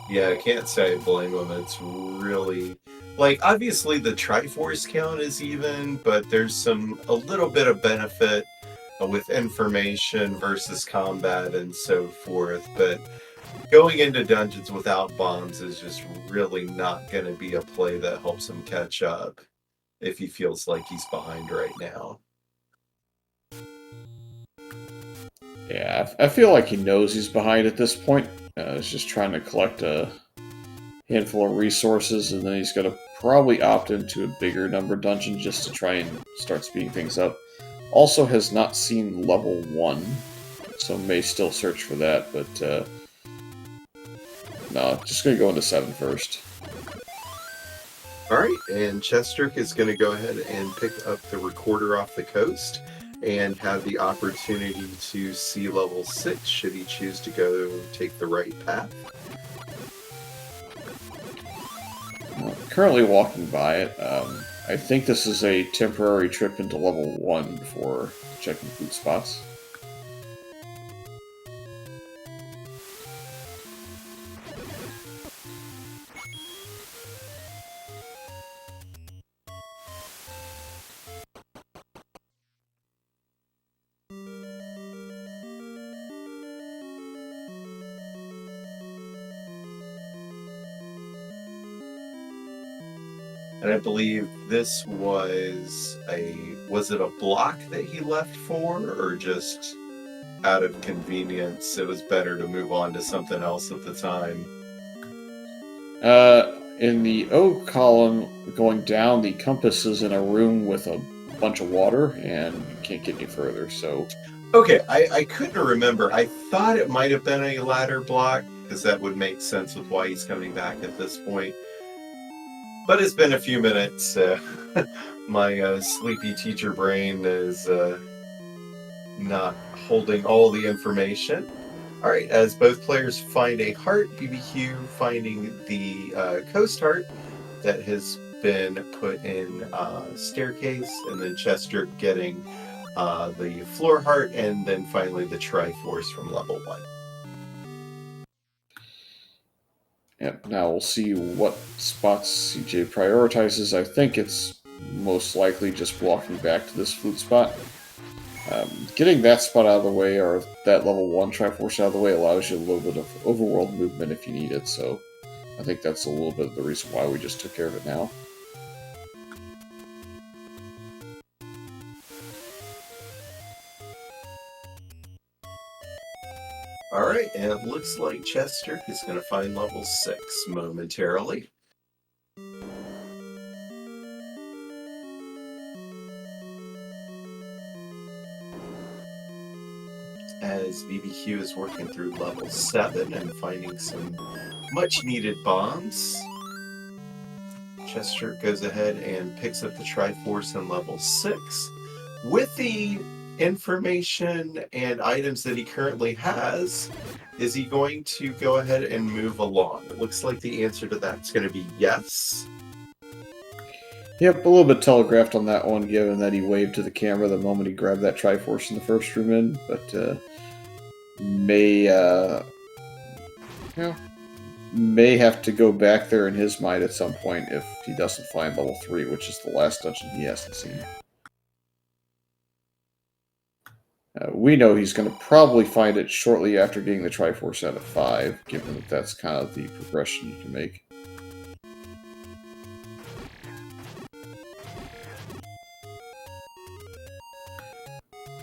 Yeah, I can't say I blame him. It's really, like, obviously the Triforce count is even, but there's a little bit of benefit with information versus combat and so forth. But going into dungeons without bombs is just really not going to be a play that helps him catch up if he feels like he's behind right now. Yeah, I feel like he knows he's behind at this point. He's just trying to collect a handful of resources, and then he's going to probably opt into a bigger number dungeon just to try and start speeding things up. Also has not seen level 1, so may still search for that, but no, just going to go into 7 first. Alright, and chessjerk is going to go ahead and pick up the recorder off the coast and have the opportunity to see level 6 should he choose to go take the right path. Currently walking by it. I think this is a temporary trip into level 1 before checking food spots. And I believe this was it a block that he left for, or just out of convenience, it was better to move on to something else at the time? in the O column, going down, the compass is in a room with a bunch of water, and you can't get any further, so... Okay, I couldn't remember. I thought it might have been a ladder block, because that would make sense with why he's coming back at this point. But it's been a few minutes. My sleepy teacher brain is not holding all the information. All right, as both players find a heart, BBQ finding the coast heart that has been put in staircase, and then Chessjerk getting the floor heart, and then finally the Triforce from level 1. Yep, now we'll see what spots CJ prioritizes. I think it's most likely just walking back to this flute spot. Getting that spot out of the way, or that level 1 Triforce out of the way, allows you a little bit of overworld movement if you need it, so I think that's a little bit of the reason why we just took care of it now. Alright, and it looks like Chessjerk is going to find level 6 momentarily. As BBQ is working through level 7 and finding some much needed bombs, Chessjerk goes ahead and picks up the Triforce in level 6. With the information and items that he currently has, is he going to go ahead and move along? It looks like the answer to that's going to be yes. Yep, a little bit telegraphed on that one, given that he waved to the camera the moment he grabbed that Triforce in the first room in, but may have to go back there in his mind at some point if he doesn't find level 3, which is the last dungeon he hasn't seen. We know he's going to probably find it shortly after getting the Triforce out of 5, given that that's kind of the progression you can make.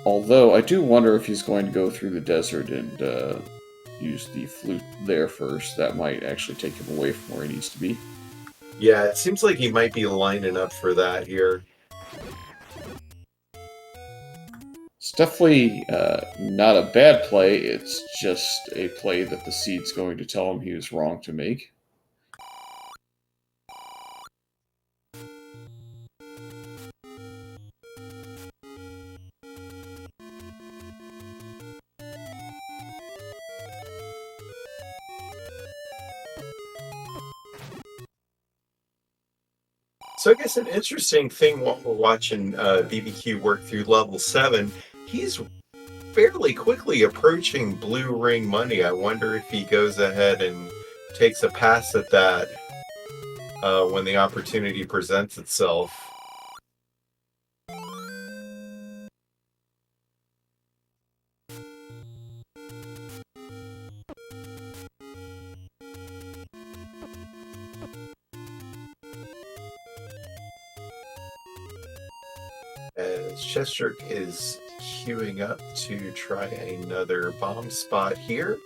Although, I do wonder if he's going to go through the desert and use the flute there first. That might actually take him away from where he needs to be. Yeah, it seems like he might be lining up for that here. It's definitely not a bad play, it's just a play that the seed's going to tell him he was wrong to make. So I guess an interesting thing while we're watching BBQ work through level 7, he's fairly quickly approaching blue ring money. I wonder if he goes ahead and takes a pass at that when the opportunity presents itself. As Chessjerk is queuing up to try another bomb spot here.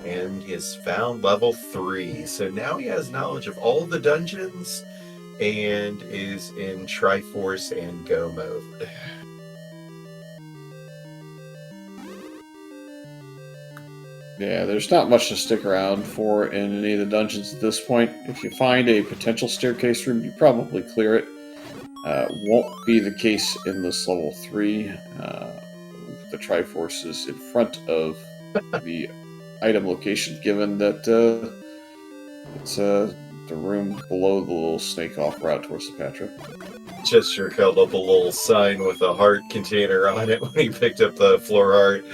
And he has found level 3. So now he has knowledge of all the dungeons and is in Triforce and Go mode. Yeah, there's not much to stick around for in any of the dungeons at this point. If you find a potential staircase room, you probably clear it. Won't be the case in this level 3. The Triforce is in front of the item location, given that it's the room below the little snake-off route towards the Patra. Chessjerk held up a little sign with a heart container on it when he picked up the floor heart.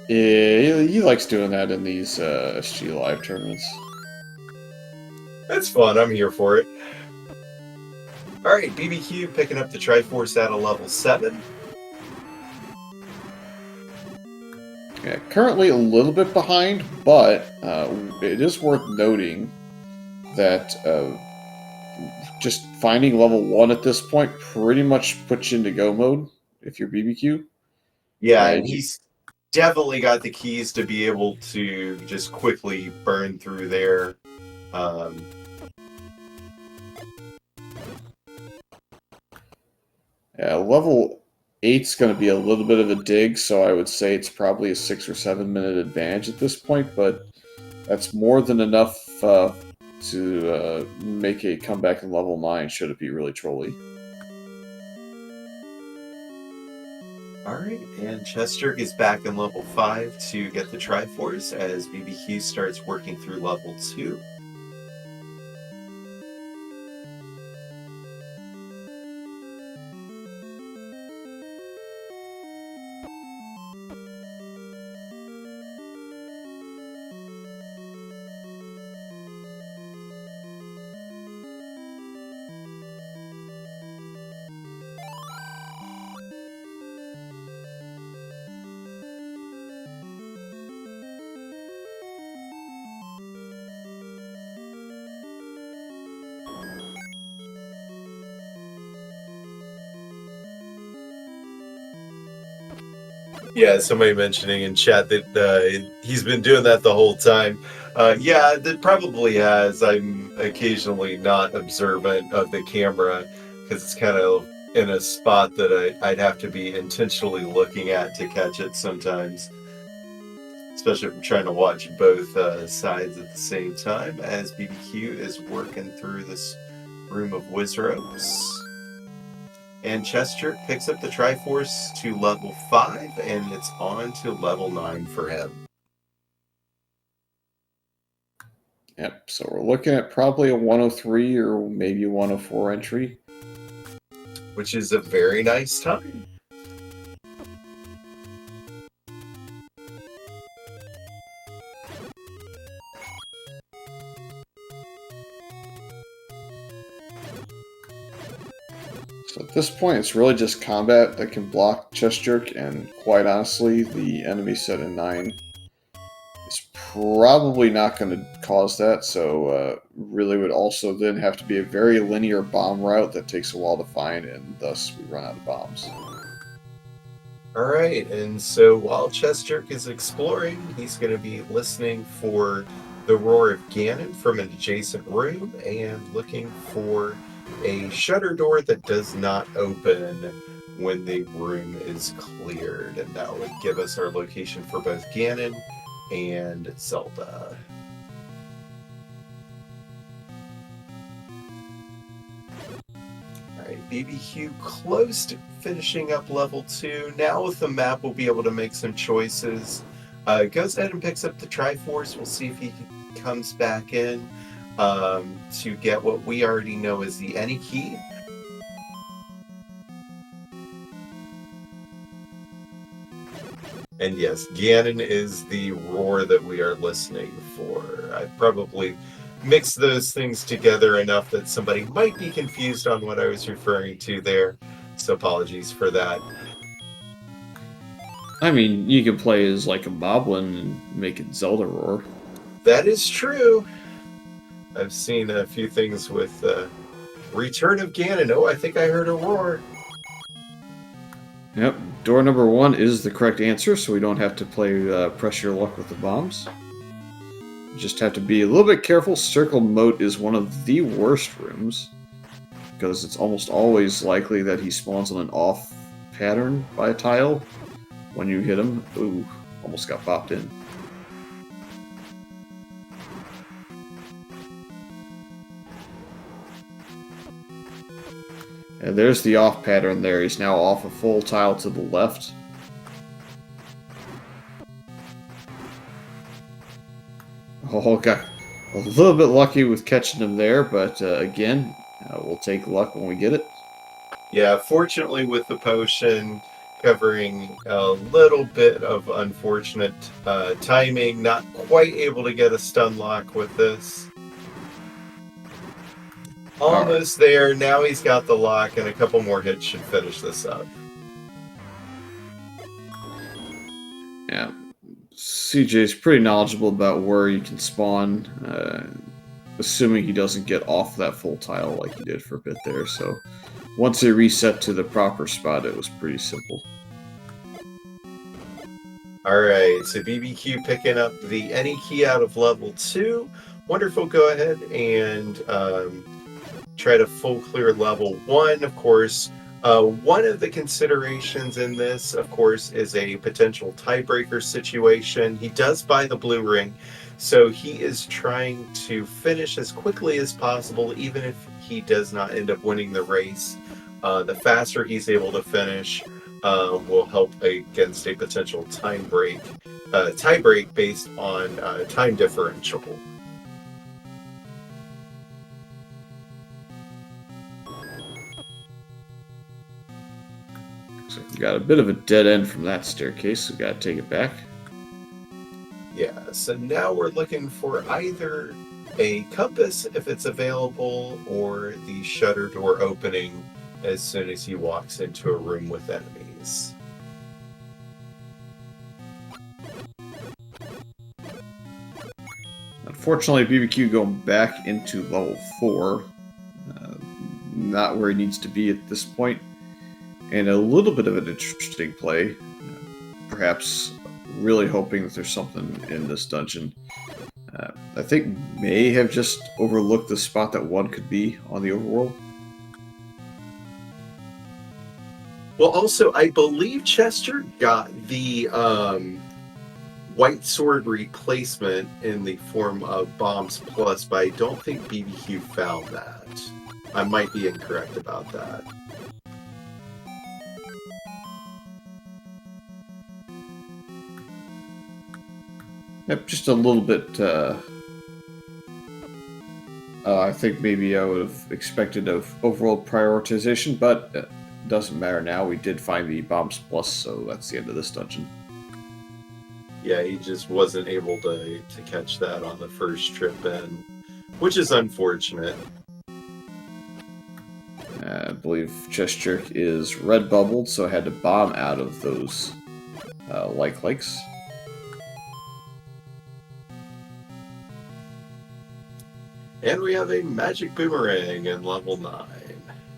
Yeah, he likes doing that in these SGLIVE tournaments. That's fun, I'm here for it. Alright, BBQ picking up the Triforce at a level 7. Yeah, currently a little bit behind, but it is worth noting that just finding level 1 at this point pretty much puts you into go mode if you're BBQ. Yeah, and he's definitely got the keys to be able to just quickly burn through there. Yeah, level 8's going to be a little bit of a dig, so I would say it's probably a 6 or 7 minute advantage at this point, but that's more than enough to make a comeback in level 9 should it be really trolly. Alright, and chessjerk is back in level 5 to get the Triforce as BBQ starts working through level 2. Yeah, somebody mentioning in chat that he's been doing that the whole time. Yeah, that probably has. I'm occasionally not observant of the camera because it's kind of in a spot that I'd have to be intentionally looking at to catch it sometimes. Especially if I'm trying to watch both sides at the same time as BBQ is working through this room of whiz ropes. And chessjerk picks up the Triforce to level 5, and it's on to level 9 for him. Yep, so we're looking at probably a 103 or maybe a 104 entry. Which is a very nice time. So at this point, it's really just combat that can block chessjerk, and quite honestly, the enemy set in 9 is probably not going to cause that, so really would also then have to be a very linear bomb route that takes a while to find, and thus we run out of bombs. Alright, and so while chessjerk is exploring, he's going to be listening for the roar of Ganon from an adjacent room and looking for a shutter door that does not open when the room is cleared, and that would give us our location for both Ganon and Zelda. Alright, BBQ close to finishing up level 2. Now with the map, we'll be able to make some choices. Goes ahead and picks up the Triforce. We'll see if he comes back in to get what we already know is the any key. And yes, Ganon is the roar that we are listening for. I probably mixed those things together enough that somebody might be confused on what I was referring to there. So apologies for that. I mean, you can play as like a Boblin and make it Zelda roar. That is true. I've seen a few things with Return of Ganon. Oh, I think I heard a roar. Yep, door number 1 is the correct answer, so we don't have to play press your luck with the bombs. You just have to be a little bit careful. Circle Moat is one of the worst rooms, because it's almost always likely that he spawns on an off pattern by a tile when you hit him. Ooh, almost got popped in. And there's the off pattern there. He's now off a full tile to the left. Oh, got a little bit lucky with catching him there, but again, we'll take luck when we get it. Yeah, fortunately with the potion covering a little bit of unfortunate timing, not quite able to get a stun lock with this. Almost there. Now he's got the lock, and a couple more hits should finish this up. Yeah. CJ's pretty knowledgeable about where you can spawn. assuming he doesn't get off that full tile like he did for a bit there. So once it reset to the proper spot, it was pretty simple. Alright, so BBQ picking up the any key out of level 2. Wonderful, go ahead and try to full clear level 1. Of course, one of the considerations in this, of course, is a potential tiebreaker situation. He does buy the blue ring, so he is trying to finish as quickly as possible, even if he does not end up winning the race. The faster he's able to finish will help against a potential tiebreak based on time differential. So we got a bit of a dead end from that staircase, so we got to take it back. Yeah, so now we're looking for either a compass if it's available, or the shutter door opening as soon as he walks into a room with enemies. Unfortunately, BBQ going back into level 4. Not where he needs to be at this point. And a little bit of an interesting play. Perhaps really hoping that there's something in this dungeon. I think may have just overlooked the spot that one could be on the overworld. Well, also, I believe Chester got the white sword replacement in the form of Bombs Plus, but I don't think BBQ found that. I might be incorrect about that. Yep, just a little bit. I think maybe I would have expected of overall prioritization, but it doesn't matter now. We did find the Bombs Plus, so that's the end of this dungeon. Yeah, he just wasn't able to catch that on the first trip in, which is unfortunate. I believe chessjerk is red bubbled, so I had to bomb out of those likes. And we have a magic boomerang in level 9.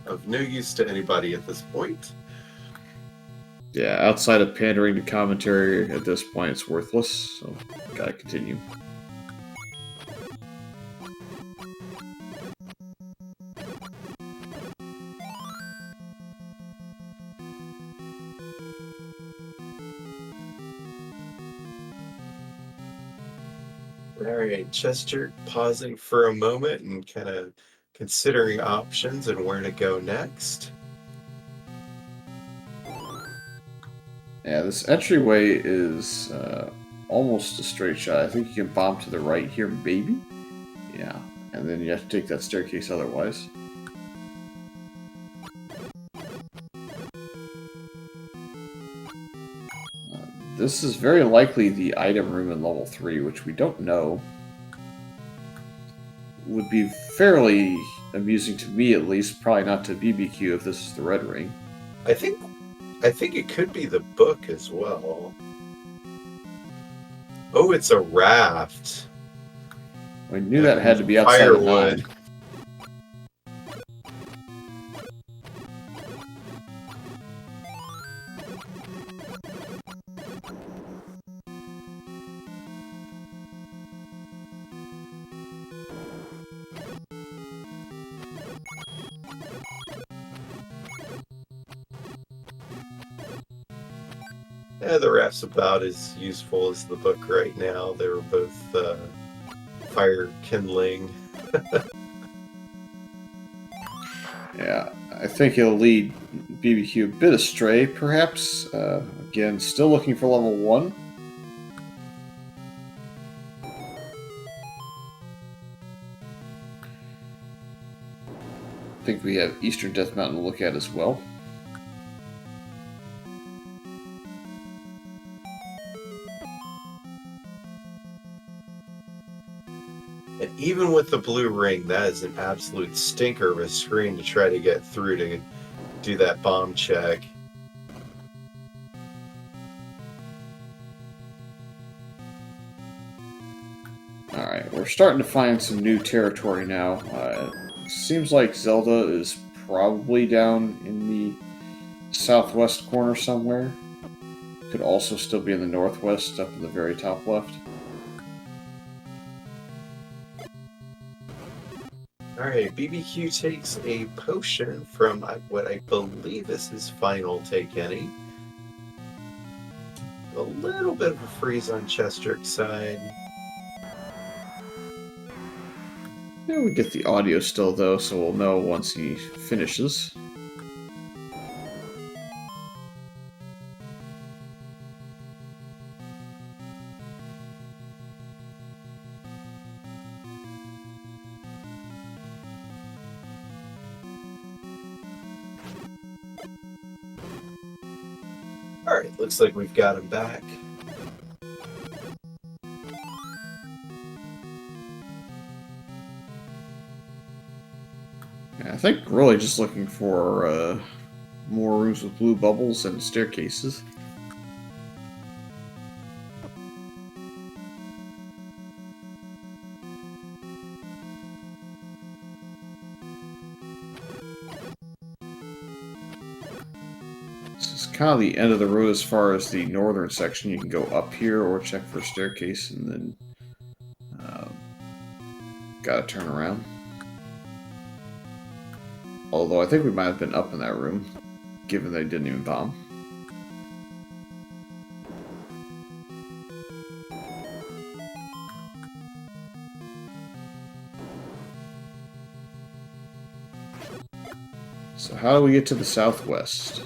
Of no use to anybody at this point. Yeah, outside of pandering to commentary, at this point it's worthless, so gotta continue. Alright, chessjerk pausing for a moment and kind of considering options and where to go next. Yeah, this entryway is almost a straight shot. I think you can bomb to the right here, maybe? Yeah, and then you have to take that staircase otherwise. This is very likely the item room in level 3, which we don't know. Would be fairly amusing to me, at least. Probably not to BBQ if this is the red ring. I think it could be the book as well. Oh, it's a raft. We knew that had to be outside of 9. Yeah, the raft's about as useful as the book right now. They were both fire kindling. Yeah, I think it'll lead BBQ a bit astray, perhaps. Again, still looking for level 1. I think we have Eastern Death Mountain to look at as well. And even with the blue ring, that is an absolute stinker of a screen to try to get through to do that bomb check. Alright, we're starting to find some new territory now. Seems like Zelda is probably down in the southwest corner somewhere. Could also still be in the northwest, up in the very top left. Alright, BBQ takes a potion from what I believe is his final take any. A little bit of a freeze on chessjerk's side. Yeah, we get the audio still, though, so we'll know once he finishes. Alright, looks like we've got him back. I think really just looking for more rooms with blue bubbles and staircases. This is kind of the end of the road as far as the northern section. You can go up here or check for a staircase and then gotta turn around. Although I think we might have been up in that room, given they didn't even bomb. So how do we get to the southwest?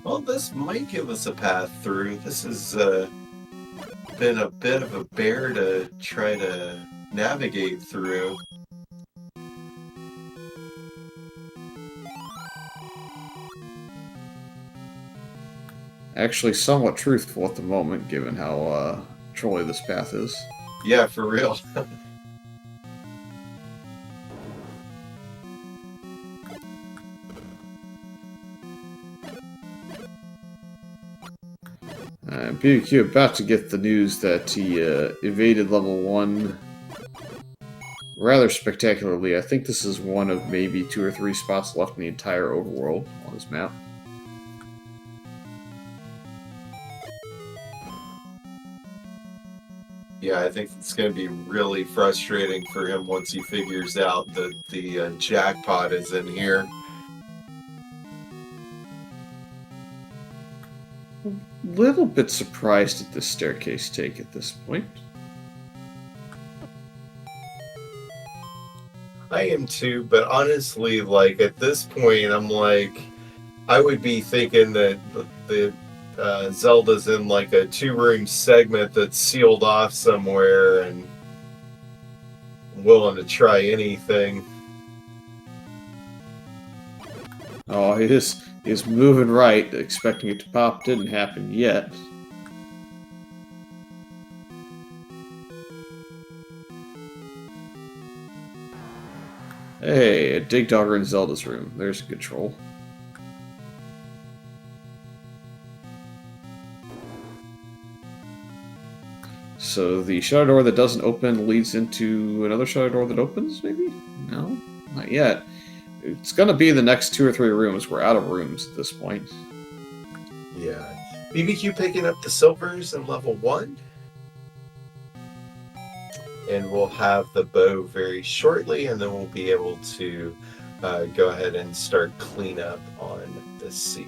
Well, this might give us a path through. This has been a bit of a bear to try to navigate through. Actually, somewhat truthful at the moment, given how trolly this path is. Yeah, for real. BBQ about to get the news that he evaded level 1 rather spectacularly. I think this is one of maybe 2 or 3 spots left in the entire overworld on this map. Yeah, I think it's going to be really frustrating for him once he figures out that the jackpot is in here. Little bit surprised at this staircase take at this point. I am too, but honestly, like, at this point, I'm like, I would be thinking that the Zelda's in like a 2-room segment that's sealed off somewhere and willing to try anything. Oh, he is moving right, expecting it to pop. Didn't happen yet. Hey, a dig dogger in Zelda's room. There's a good troll. So the shutter door that doesn't open leads into another shutter door that opens, maybe? No, not yet. It's gonna be the next 2 or 3 rooms. We're out of rooms at this point. Yeah. BBQ picking up the silvers in level 1. And we'll have the bow very shortly, and then we'll be able to go ahead and start cleanup on the sea.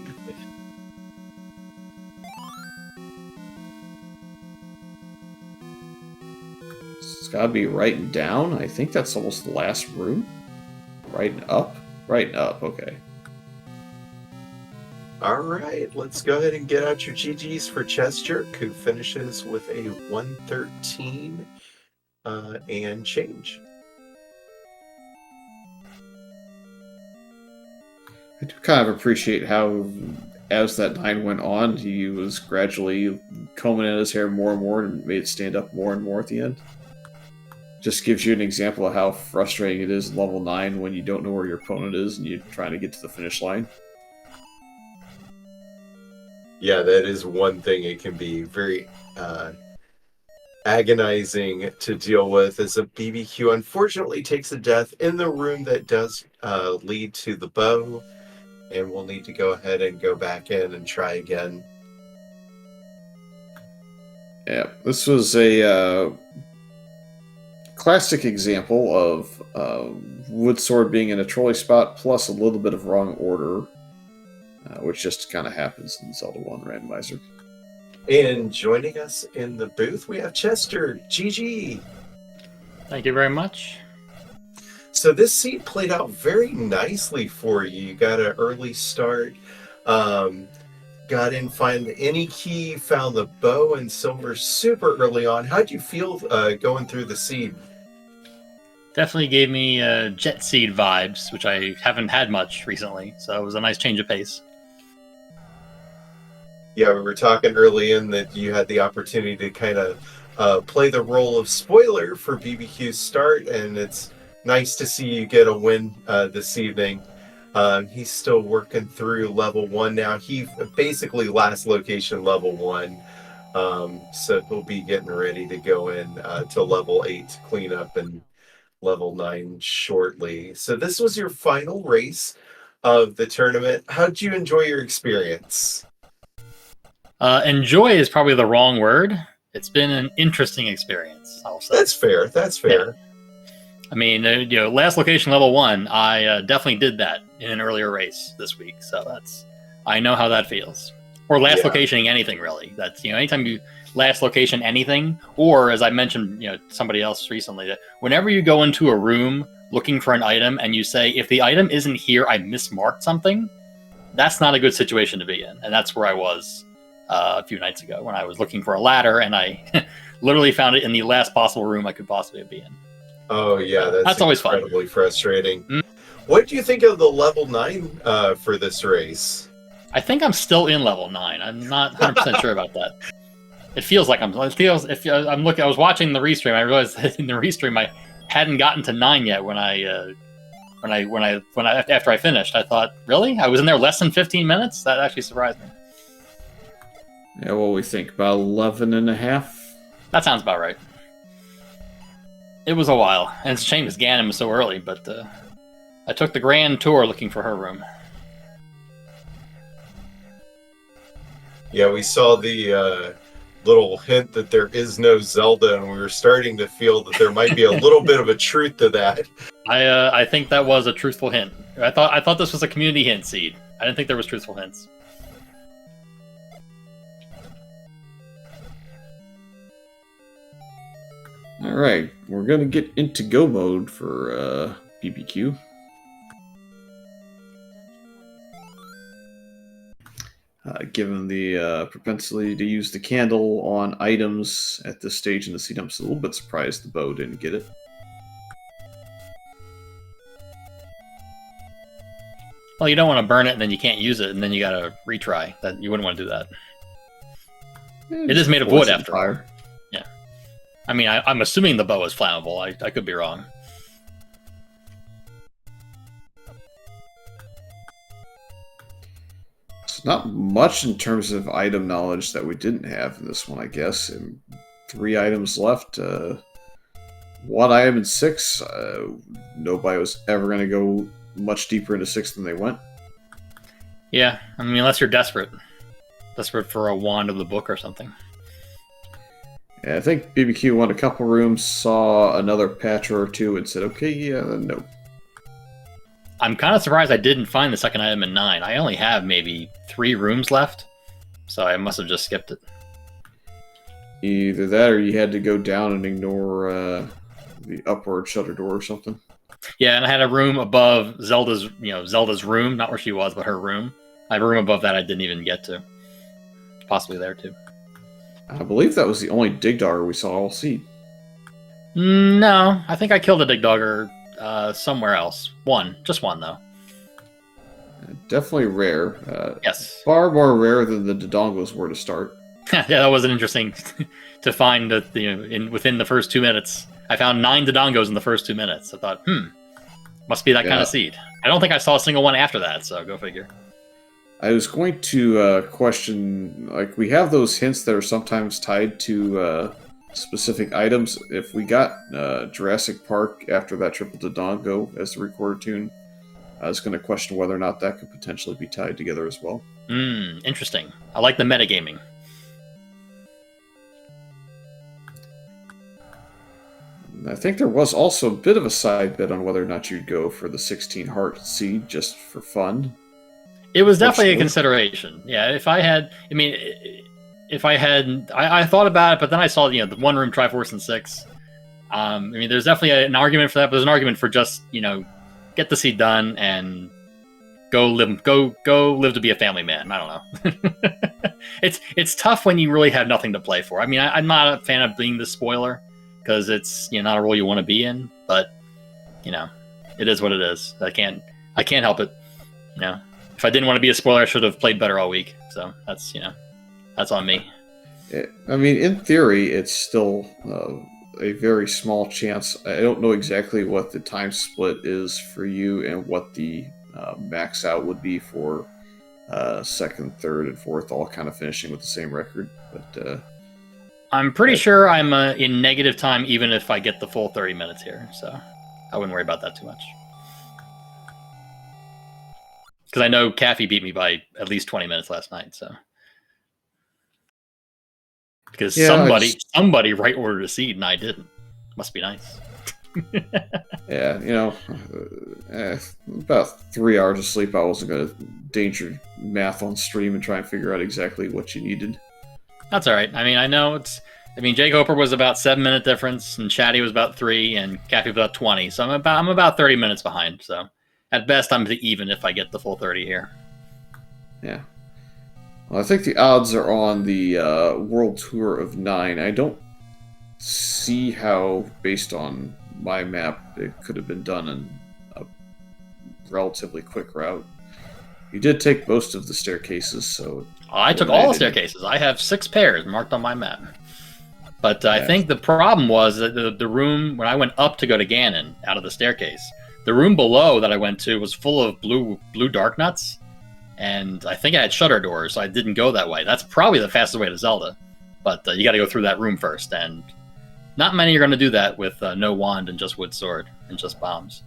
It's gotta be right and down. I think that's almost the last room. Right and up? Right and up, okay. Alright, let's go ahead and get out your GGs for chessjerk, who finishes with a 113 and change. I do kind of appreciate how, as that 9 went on, he was gradually combing in his hair more and more and made it stand up more and more at the end. Just gives you an example of how frustrating it is in level 9 when you don't know where your opponent is and you're trying to get to the finish line. Yeah, that is one thing. It can be very agonizing to deal with as a BBQ unfortunately takes a death in the room that does lead to the bow, and we'll need to go ahead and go back in and try again. Yeah, this was a classic example of wood sword being in a trolley spot plus a little bit of wrong order, which just kind of happens in Zelda 1 Randomizer. And joining us in the booth, we have Chester. GG. Thank you very much. So this seed played out very nicely for you. You got an early start, got in, find any key, found the bow and silver super early on. How'd you feel going through the seed? Definitely gave me Jet Seed vibes, which I haven't had much recently, so it was a nice change of pace. Yeah, we were talking early in that you had the opportunity to kind of play the role of spoiler for BBQ's start, and it's nice to see you get a win this evening. He's still working through level 1 now. He basically last location level 1, so he'll be getting ready to go in to level 8 to clean up and level 9 shortly. So this was your final race of the tournament. How'd you enjoy your experience? Enjoy is probably the wrong word. It's been an interesting experience, I'll say. That's fair. That's fair. Yeah. I mean, last location level 1, I definitely did that in an earlier race this week. So I know how that feels. Or last locationing anything, really. That's, anytime you last location anything, or as I mentioned, somebody else recently, that whenever you go into a room looking for an item and you say, if the item isn't here, I mismarked something, that's not a good situation to be in. And that's where I was a few nights ago when I was looking for a ladder and I literally found it in the last possible room I could possibly be in. Oh yeah, that's always fun. Incredibly frustrating. Mm-hmm. What do you think of the level 9 for this race? I think I'm still in level 9. I'm not 100% sure about that. It feels like I'm looking. I was watching the restream. I realized that in the restream I hadn't gotten to 9 yet when after I finished. I thought, really? I was in there less than 15 minutes? That actually surprised me. Yeah, what we think? About 11 and a half? That sounds about right. It was a while, and it's a shame because Ganon was so early, but I took the grand tour looking for her room. Yeah, we saw the little hint that there is no Zelda, and we were starting to feel that there might be a little bit of a truth to that. I think that was a truthful hint. I thought this was a community hint seed. I didn't think there was truthful hints. Alright, we're going to get into go mode for BBQ. Given the propensity to use the candle on items at this stage in the seed, I'm a little bit surprised the bow didn't get it. Well, you don't want to burn it and then you can't use it and then you gotta retry. You wouldn't want to do that. It is made of wood after all. Yeah. I mean, I'm assuming the bow is flammable. I could be wrong. It's not much in terms of item knowledge that we didn't have in this one, I guess. And 3 items left. 1 item in 6. Nobody was ever going to go much deeper into 6 than they went. Yeah, I mean, unless you're desperate. Desperate for a wand of the book or something. Yeah, I think BBQ won a couple rooms, saw another patch or 2, and said, okay, yeah, no. I'm kind of surprised I didn't find the second item in 9. I only have maybe 3 rooms left, so I must have just skipped it. Either that or you had to go down and ignore the upward shutter door or something. Yeah, and I had a room above Zelda's room, not where she was, but her room. I have a room above that I didn't even get to. Possibly there, too. I believe that was the only dig dogger we saw all seed. No, I think I killed a dig dogger somewhere else. Just one, though. Definitely rare. Yes. Far more rare than the Dodongos were to start. Yeah, that wasn't interesting to find that within the first 2 minutes. I found 9 Dodongos in the first 2 minutes. I thought, must be that kind of seed. I don't think I saw a single one after that, so go figure. I was going to question, like, we have those hints that are sometimes tied to specific items. If we got Jurassic Park after that Triple to Dawn go as the recorder tune, I was going to question whether or not that could potentially be tied together as well. Interesting. I like the metagaming. I think there was also a bit of a side bet on whether or not you'd go for the 16 heart seed just for fun. It was definitely a consideration. Yeah, if I had, I thought about it, but then I saw, the one room Triforce and 6. There's definitely an argument for that, but there's an argument for just, get the seed done and go live to be a family man. I don't know. It's tough when you really have nothing to play for. I'm not a fan of being the spoiler because it's not a role you want to be in, but it is what it is. I can't help it. If I didn't want to be a spoiler, I should have played better all week. So that's that's on me. In theory, it's still a very small chance. I don't know exactly what the time split is for you and what the max out would be for second, third, and fourth, all kind of finishing with the same record. But I'm pretty sure I'm in negative time even if I get the full 30 minutes here. So I wouldn't worry about that too much. Because I know Caffey beat me by at least 20 minutes last night. So because somebody right ordered a seed and I didn't. Must be nice. Yeah, about 3 hours of sleep. I wasn't going to danger math on stream and try and figure out exactly what you needed. That's all right. I know Jake Hopper was about 7-minute difference, and Chatty was about 3, and Caffey was about 20. So I'm about 30 minutes behind. So at best, I'm even if I get the full 30 here. Yeah. Well, I think the odds are on the World Tour of 9. I don't see how, based on my map, it could have been done in a relatively quick route. You did take most of the staircases, so... I took all the staircases. I have 6 pairs marked on my map. But I think the problem was that the room, when I went up to go to Ganon, out of the staircase, the room below that I went to was full of blue dark nuts. And I think I had shutter doors, so I didn't go that way. That's probably the fastest way to Zelda. But you got to go through that room first. And not many are going to do that with no wand and just wood sword and just bombs.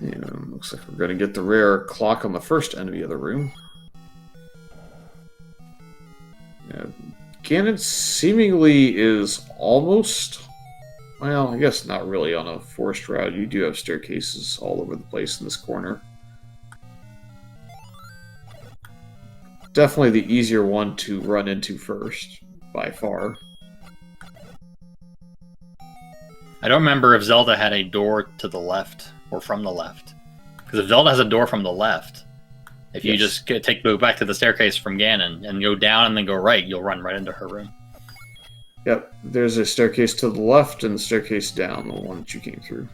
Yeah, looks like we're going to get the rare clock on the first enemy of the room. Yeah, Ganon seemingly is almost... Well, I guess not really on a forced route. You do have staircases all over the place in this corner. Definitely the easier one to run into first, by far. I don't remember if Zelda had a door to the left or from the left. Because if Zelda has a door from the left, if you just go back to the staircase from Ganon and go down and then go right, you'll run right into her room. Yep, there's a staircase to the left and the staircase down, the one that you came through.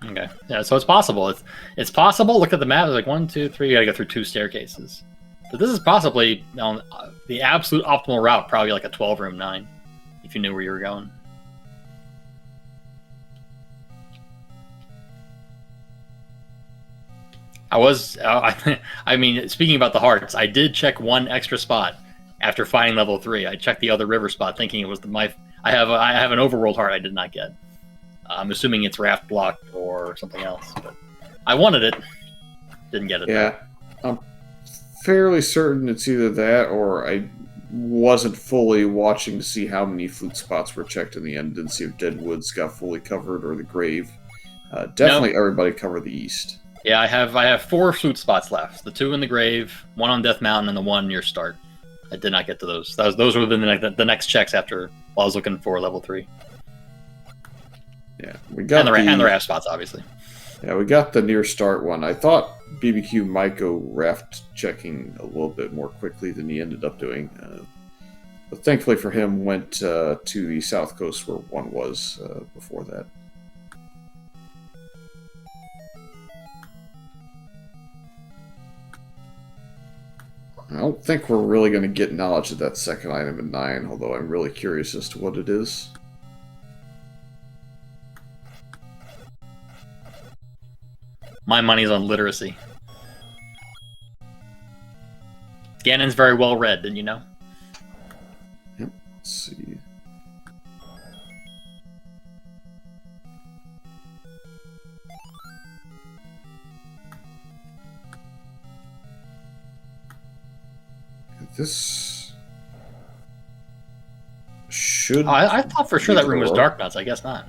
Okay, yeah, so it's possible. It's possible. Look at the map. It's like 1, 2, 3. You gotta go through 2 staircases. But this is possibly on the absolute optimal route, probably like a 12-room 9, if you knew where you were going. Speaking about the hearts, I did check one extra spot after finding level 3. I checked the other river spot, thinking it was I have an overworld heart I did not get. I'm assuming it's raft blocked or something else, but I wanted it, didn't get it. Yeah, I'm fairly certain it's either that or I wasn't fully watching to see how many flute spots were checked in the end. Didn't see if Deadwoods got fully covered or the grave. Definitely everybody covered the east. Yeah, I have 4 flute spots left. The 2 in the grave, 1 on Death Mountain, and the 1 near start. I did not get to those. Those were the next checks after while I was looking for level 3. Yeah, we got and the raft spots, obviously. Yeah, we got the near start one. I thought BBQ might go raft checking a little bit more quickly than he ended up doing. But thankfully for him, went to the south coast where one was before that. I don't think we're really going to get knowledge of that second item in 9, although I'm really curious as to what it is. My money's on literacy. Ganon's very well read, didn't you know? Yep. Let's see. This should. I thought for sure be that room was door. Dark Nuts. I guess not.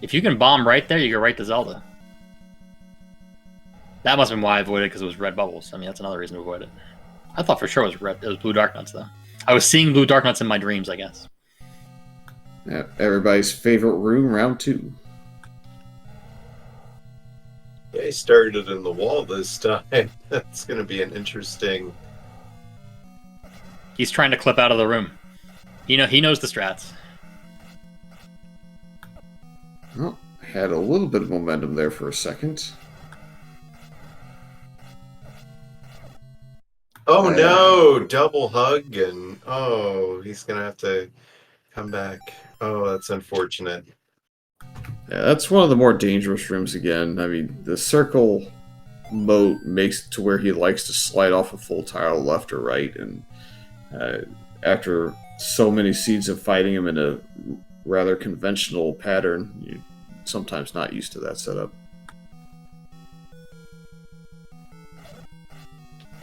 If you can bomb right there, you go right to Zelda. That must have been why I avoided it, because it was red bubbles. I mean, that's another reason to avoid it. I thought for sure it was red. It was blue Dark Nuts, though. I was seeing blue Dark Nuts in my dreams, I guess. Yeah, everybody's favorite room, round 2. Yeah, he started in the wall this time. That's going to be an interesting... He's trying to clip out of the room. He knows the strats. Well, had a little bit of momentum there for a second. Oh no! Double hug and he's gonna have to come back. Oh, that's unfortunate. Yeah, that's one of the more dangerous rooms again. I mean, the circle moat makes it to where he likes to slide off a full tile left or right, and after so many seeds of fighting him in a rather conventional pattern, you're sometimes not used to that setup.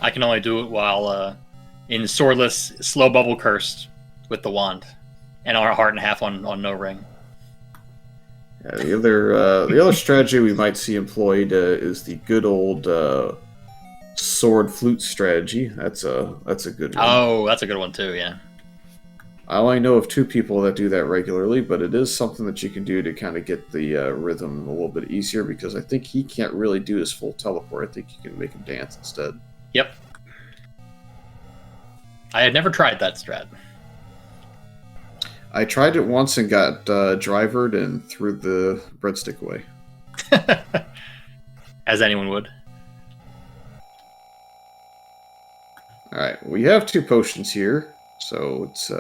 I can only do it while in swordless, slow bubble cursed with the wand, and our heart and half on no ring. Yeah, the other strategy we might see employed is the good old sword flute strategy. That's a good one. Oh, that's a good one too. Yeah. I only know of 2 people that do that regularly, but it is something that you can do to kind of get the rhythm a little bit easier, because I think he can't really do his full teleport. I think you can make him dance instead. Yep. I had never tried that strat. I tried it once and got drivered and threw the breadstick away. As anyone would. Alright, we have 2 potions here, so it's...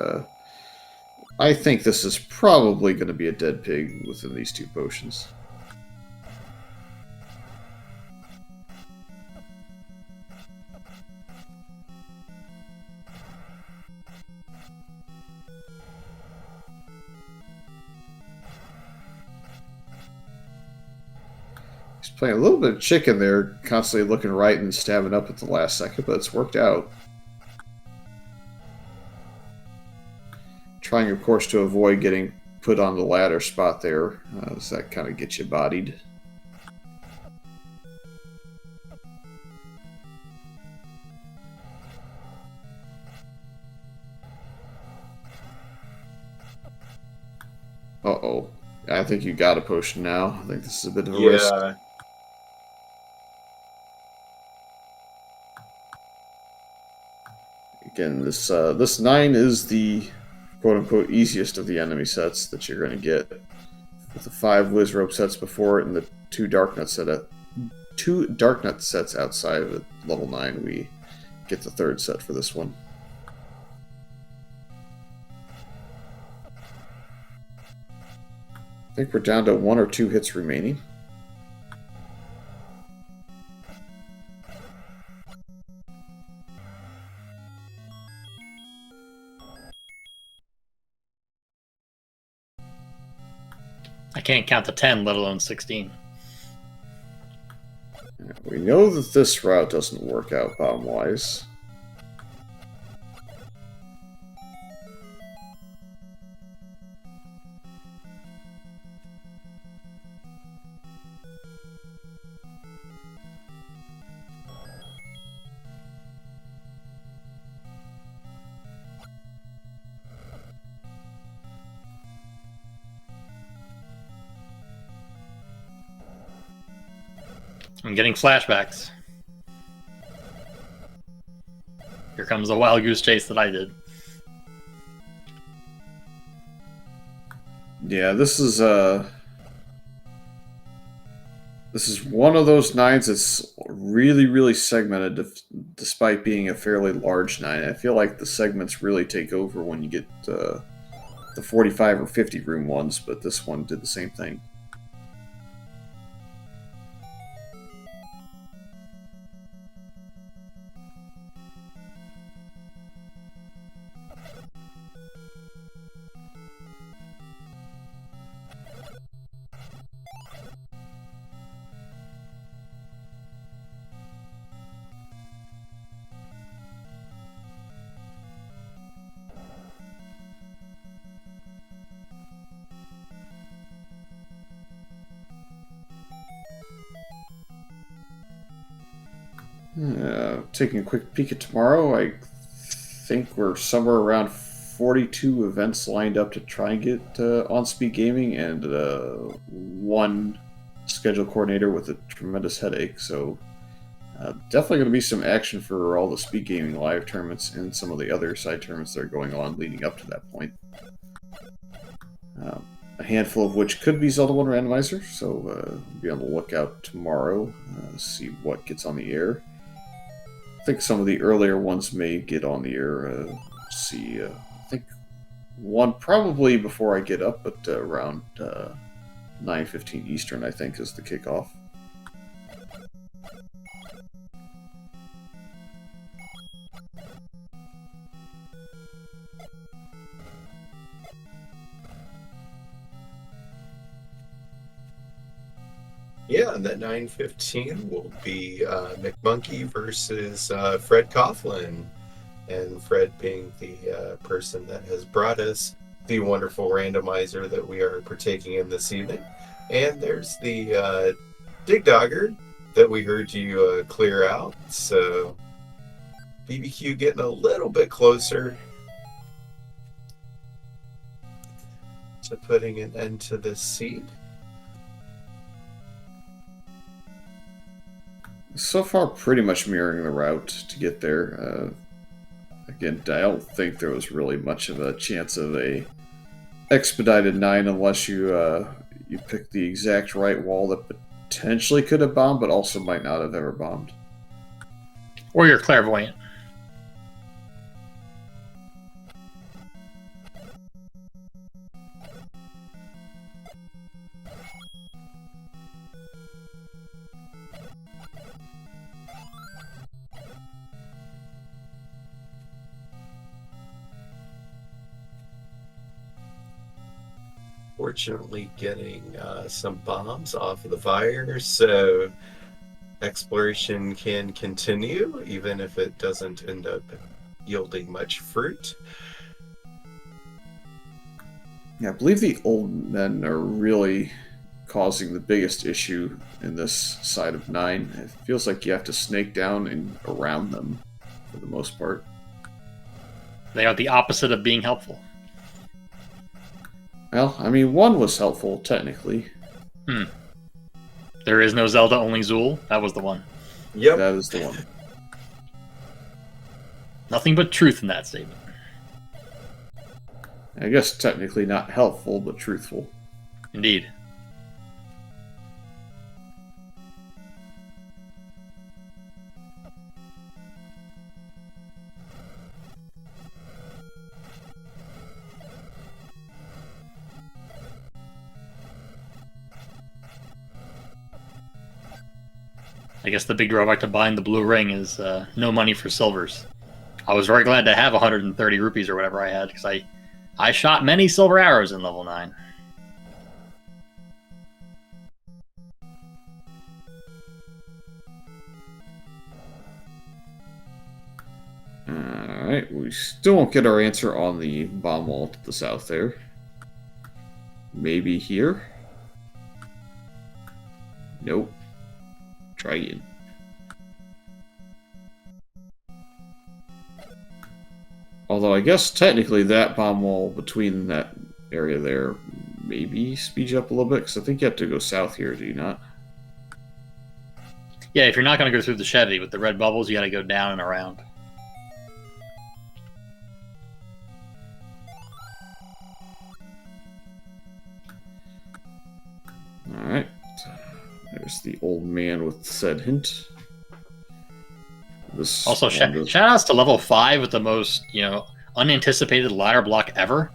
I think this is probably going to be a dead pig within these 2 potions. He's playing a little bit of chicken there, constantly looking right and stabbing up at the last second, but it's worked out. Trying, of course, to avoid getting put on the ladder spot there, as that kind of gets you bodied. Uh-oh. I think you got a potion now. I think this is a bit of a risk. Again, this 9 is the quote-unquote easiest of the enemy sets that you're going to get. With the 5 Wiz Rope sets before it and the 2 Dark Nut sets outside of it, level 9, we get the 3rd set for this one. I think we're down to 1 or 2 hits remaining. I can't count to 10, let alone 16. We know that this route doesn't work out bomb-wise. I'm getting flashbacks. Here comes the wild goose chase that I did. Yeah, this is one of those 9s that's really, really segmented, despite being a fairly large 9. I feel like the segments really take over when you get the 45 or 50 room ones, but this one did the same thing. Taking a quick peek at tomorrow, I think we're somewhere around 42 events lined up to try and get on Speedgaming, and one schedule coordinator with a tremendous headache. So definitely going to be some action for all the Speedgaming live tournaments and some of the other side tournaments that are going on leading up to that point. A handful of which could be Zelda 1 Randomizer, so be on the lookout tomorrow to see what gets on the air. I think some of the earlier ones may get on the air. I think one probably before I get up, but around 9:15 Eastern, I think, is the kickoff. Yeah, and that 9:15 will be McMonkey versus Fred Coughlin. And Fred being the person that has brought us the wonderful randomizer that we are partaking in this evening. And there's the Dig Dogger that we heard you clear out. So BBQ getting a little bit closer to putting an end to this seed. So far, pretty much mirroring the route to get there. Again, I don't think there was really much of a chance of a expedited 9 unless you you pick the exact right wall that potentially could have bombed, but also might not have ever bombed. Or you're clairvoyant. Fortunately getting some bombs off of the fire, so exploration can continue even if it doesn't end up yielding much fruit. Yeah, I believe the old men are really causing the biggest issue in this side of 9. It feels like you have to snake down and around them for the most part. They are the opposite of being helpful. Well, I mean, 1 was helpful, technically. There is no Zelda, only Zool. That was the one. Yep. That is the one. Nothing but truth in that statement. I guess technically not helpful, but truthful. Indeed. I guess the big drawback to buying the blue ring is no money for silvers. I was very glad to have 130 rupees or whatever I had, because I shot many silver arrows in level 9. Alright, we still won't get our answer on the bomb wall to the south there. Maybe here? Nope. Try again. Although I guess technically that bomb wall between that area there maybe speeds you up a little bit, because I think you have to go south here, do you not? Yeah, if you're not going to go through the Chevy with the red bubbles, you got to go down and around. Alright. There's the old man with said hint. This Also, shout outs to level 5 with the most, unanticipated ladder block ever.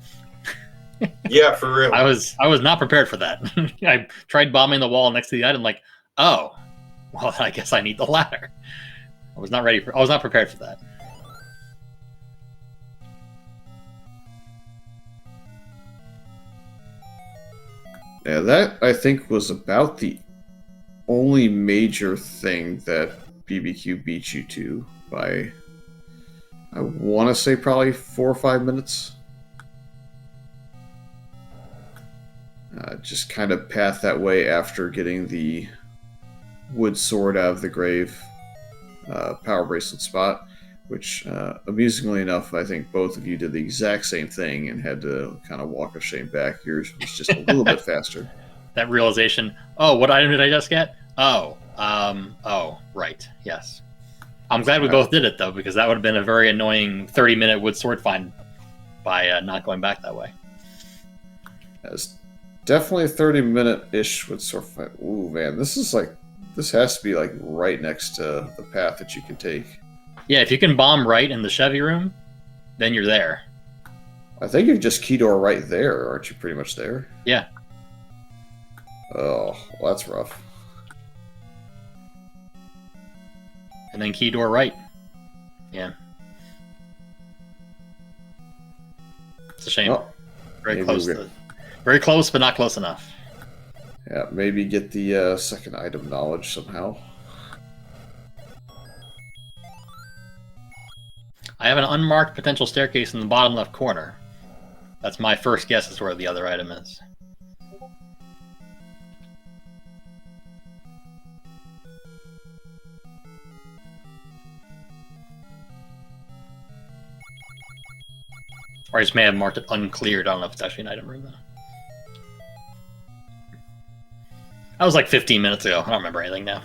Yeah, for real. I was not prepared for that. I tried bombing the wall next to the item, like, oh, well, I guess I need the ladder. I was not prepared for that. Yeah, that I think was about the only major thing that BBQ beat you to by, I want to say, probably 4 or 5 minutes. Just kind of path that way after getting the wood sword out of the grave. power bracelet spot, which, amusingly enough, I think both of you did the exact same thing and had to kind of walk of shame back. Yours was just a little bit faster. That realization. Oh, what item did I just get? Oh, right. Yes. I'm glad we both did it, though, because that would have been a very annoying 30-minute wood sword find by not going back that way. It's definitely a 30-minute-ish wood sword fight. Ooh, man, this has to be like right next to the path that you can take. Yeah, if you can bomb right in the Chevy room, then you're there. I think you're just key door right there, aren't you? Pretty much there. Yeah. Oh, well, that's rough. And then key door right. Yeah. It's a shame. Oh, very close. Very close, but not close enough. Yeah, maybe get the second item knowledge somehow. I have an unmarked potential staircase in the bottom left corner. That's my first guess as to where the other item is. Or I just may have marked it uncleared. I don't know if it's actually an item room, though. That was like 15 minutes ago. I don't remember anything now.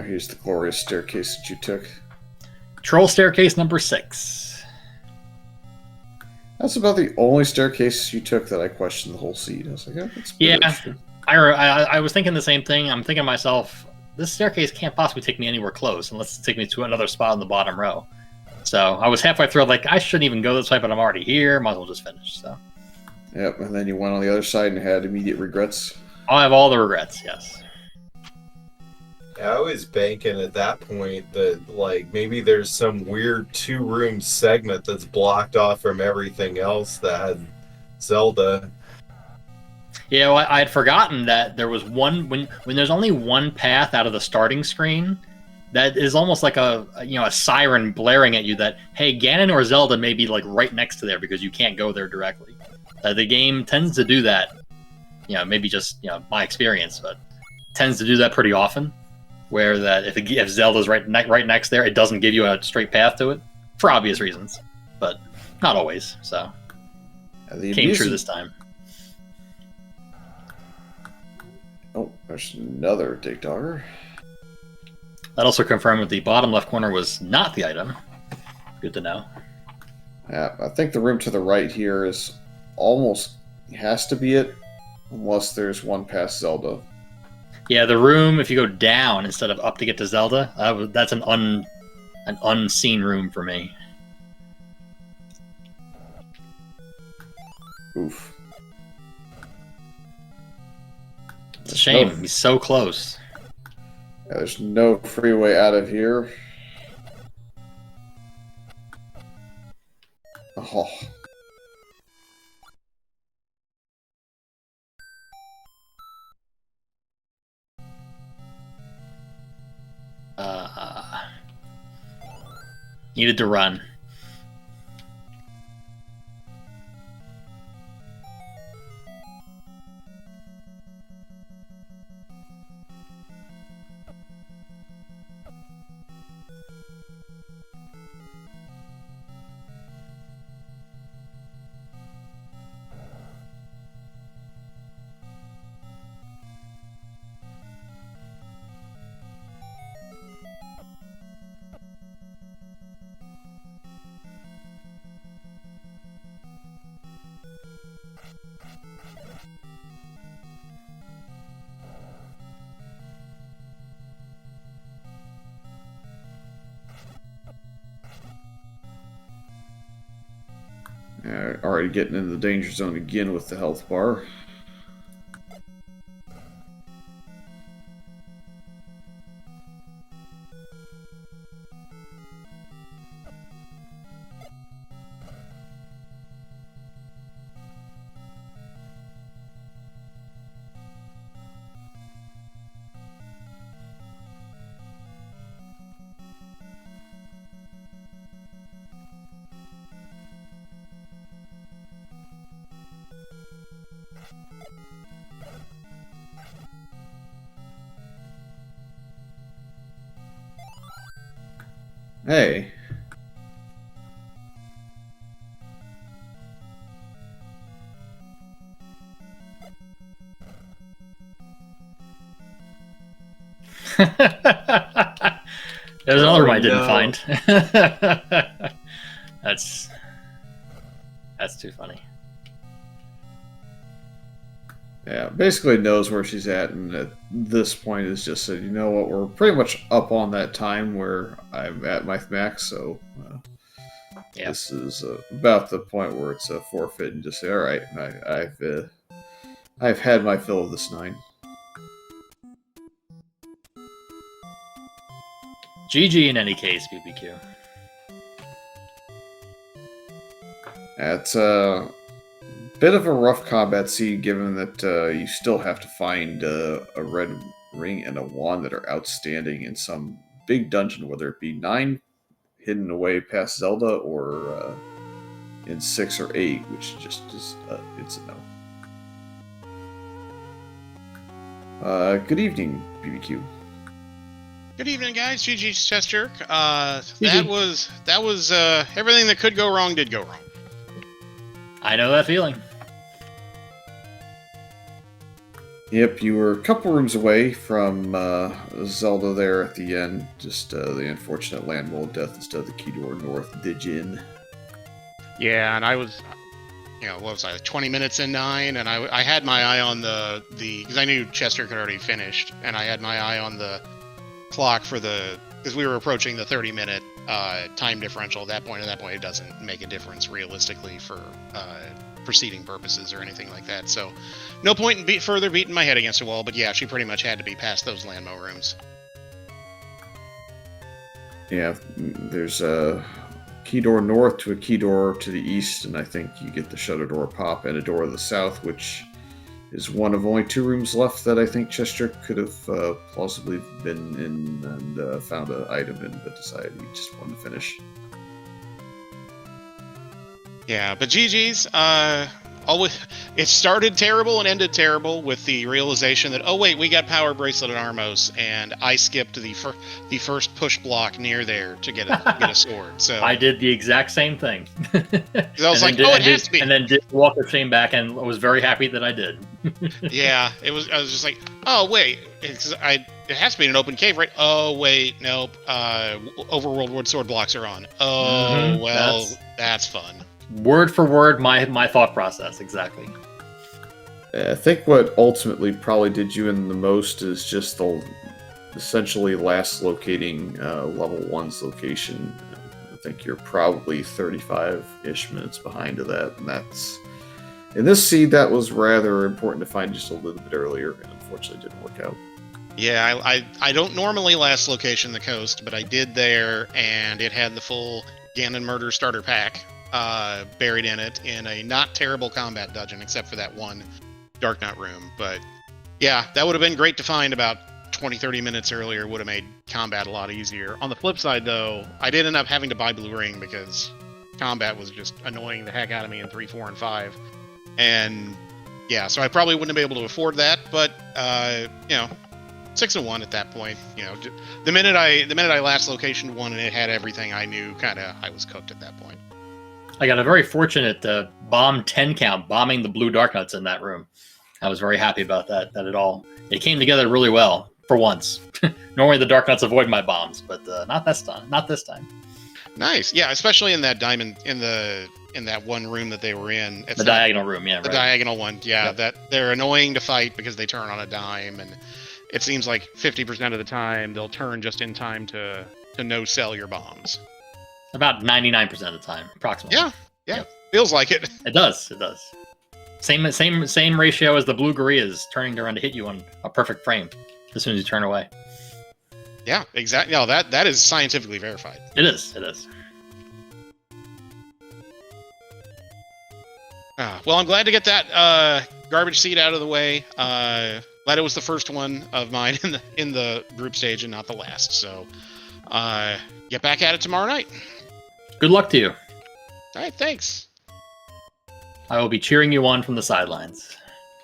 Here's the glorious staircase that you took. Troll staircase number 6. That's about the only staircase you took that I questioned the whole seed. I was like, oh, that's pretty interesting. I was thinking the same thing. I'm thinking to myself, this staircase can't possibly take me anywhere close unless it take me to another spot in the bottom row. So I was halfway through, like, I shouldn't even go this way, but I'm already here. Might as well just finish. So. Yep, and then you went on the other side and had immediate regrets. I have all the regrets, yes. I was banking at that point that, like, maybe there's some weird 2-room segment that's blocked off from everything else that had Zelda. Yeah, well, I had forgotten that there was one when there's only one path out of the starting screen. That is almost like a siren blaring at you that, hey, Ganon or Zelda may be like right next to there because you can't go there directly. The game tends to do that. Maybe just my experience, but tends to do that pretty often. Where that if Zelda's right next there, it doesn't give you a straight path to it for obvious reasons, but not always. So came true this time. Oh, there's another dig dogger. That also confirmed that the bottom left corner was not the item. Good to know. Yeah, I think the room to the right here is almost has to be it, unless there's one past Zelda. Yeah, the room, if you go down instead of up to get to Zelda, that's an unseen room for me. Oof. It's a shame. He's so close. Yeah, there's no freeway out of here. Oh. Needed to run. Already getting into the danger zone again with the health bar. Hey. There's another room I didn't no. find. That's too funny. Yeah, basically knows where she's at, and at this point is just said, you know what, we're pretty much up on that time where I'm at my max, so Yeah. this is about the point where it's a forfeit, and just say, all right, I've had my fill of this 9. GG in any case, BBQ. It's a bit of a rough combat scene, given that you still have to find a red ring and a wand that are outstanding in some big dungeon, whether it be 9 hidden away past Zelda or in 6 or 8, which just is it's a no. Good evening, BBQ. Good evening, guys. GG's chessjerk. That was everything that could go wrong did go wrong. I know that feeling. Yep, you were a couple rooms away from Zelda there at the end. Just the unfortunate land roll of death instead of the key door north Dijin. Yeah, and I was, what was I, 20 minutes in 9, and I had my eye on the because I knew chessjerk had already finished, and I had my eye on the clock for because we were approaching the 30-minute time differential at that point. At that point, it doesn't make a difference realistically for proceeding purposes or anything like that. So, no point in further beating my head against a wall. But yeah, she pretty much had to be past those landmo rooms. Yeah, there's a key door north to a key door to the east, and I think you get the shutter door pop and a door to the south, which is one of only 2 rooms left that I think chessjerk could have plausibly been in and found an item in, but decided he just wanted to finish. Yeah, but GG's. Always, it started terrible and ended terrible with the realization that, oh wait, we got power bracelet at Armos, and I skipped the first push block near there to get a sword. So I did the exact same thing. I was like, it has to be. And then did walk of shame back, and was very happy that I did. Yeah, I was just like, oh wait, it has to be an open cave, right? Oh wait, nope. Overworld wood sword blocks are on. Oh well, that's fun. Word for word, my thought process, exactly. I think what ultimately probably did you in the most is just the essentially last locating level 1's location. I think you're probably 35-ish minutes behind of that, and that's... In this seed, that was rather important to find just a little bit earlier, and unfortunately didn't work out. Yeah, I don't normally last location the coast, but I did there, and it had the full Ganon Murder starter pack buried in it in a not terrible combat dungeon, except for that one Dark Knot room. But yeah, that would have been great to find about 20-30 minutes earlier. Would have made combat a lot easier. On the flip side, though, I did end up having to buy Blue Ring because combat was just annoying the heck out of me in 3, 4, and 5. And yeah, so I probably wouldn't have been able to afford that. But 6-1 at that point. The minute I last location one and it had everything I knew, I was cooked at that point. I got a very fortunate bomb 10 count bombing the blue dark nuts in that room. I was very happy about that it came together really well for once. Normally the dark nuts avoid my bombs, but not this time. Nice. Yeah, especially in that diamond in that one room that they were in. The diagonal room, yeah. The diagonal one. Yeah, yep. That they're annoying to fight because they turn on a dime, and it seems like 50% of the time they'll turn just in time to no-sell your bombs. About 99% of the time, approximately. Yeah. Yep. Feels like it. It does. Same ratio as the blue gorillas turning around to hit you on a perfect frame as soon as you turn away. Yeah, exactly. No, that is scientifically verified. It is. Well, I'm glad to get that garbage seed out of the way. Glad it was the first one of mine in the group stage and not the last. So, get back at it tomorrow night. Good luck to you. All right, thanks. I will be cheering you on from the sidelines.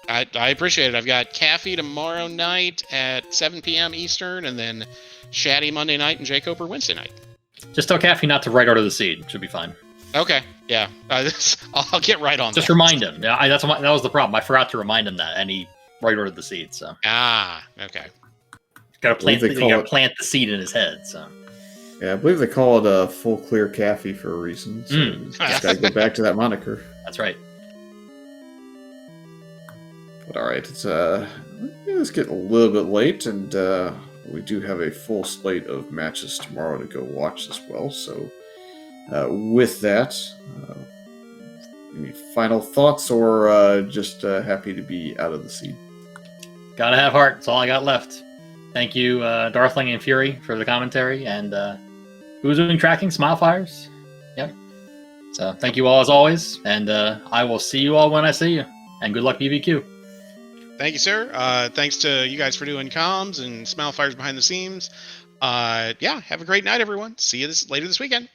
I appreciate it. I've got Caffey tomorrow night at 7 p.m. Eastern, and then Shaddy Monday night and J. Coper Wednesday night. Just tell Caffey not to right order the seed. Should be fine. Okay, yeah. I'll get right on Just that. remind him. Yeah, that was the problem. I forgot to remind him that, and he right ordered the seed. So Okay. gotta plant the seed in his head. So Yeah, I believe they call it a full clear Caffey for a reason. So just gotta go back to that moniker. that's right. But all right, it's getting a little bit late, and we do have a full slate of matches tomorrow to go watch as well. So with that, any final thoughts, or just happy to be out of the seed? Gotta have heart. That's all I got left. Thank you, Darthling and Fury, for the commentary, and who's doing tracking? Smilefires. Yep. So thank you all as always, and I will see you all when I see you. And good luck, BBQ. Thank you, sir. Thanks to you guys for doing comms and Smilefires behind the scenes. Yeah, have a great night, everyone. See you later this weekend.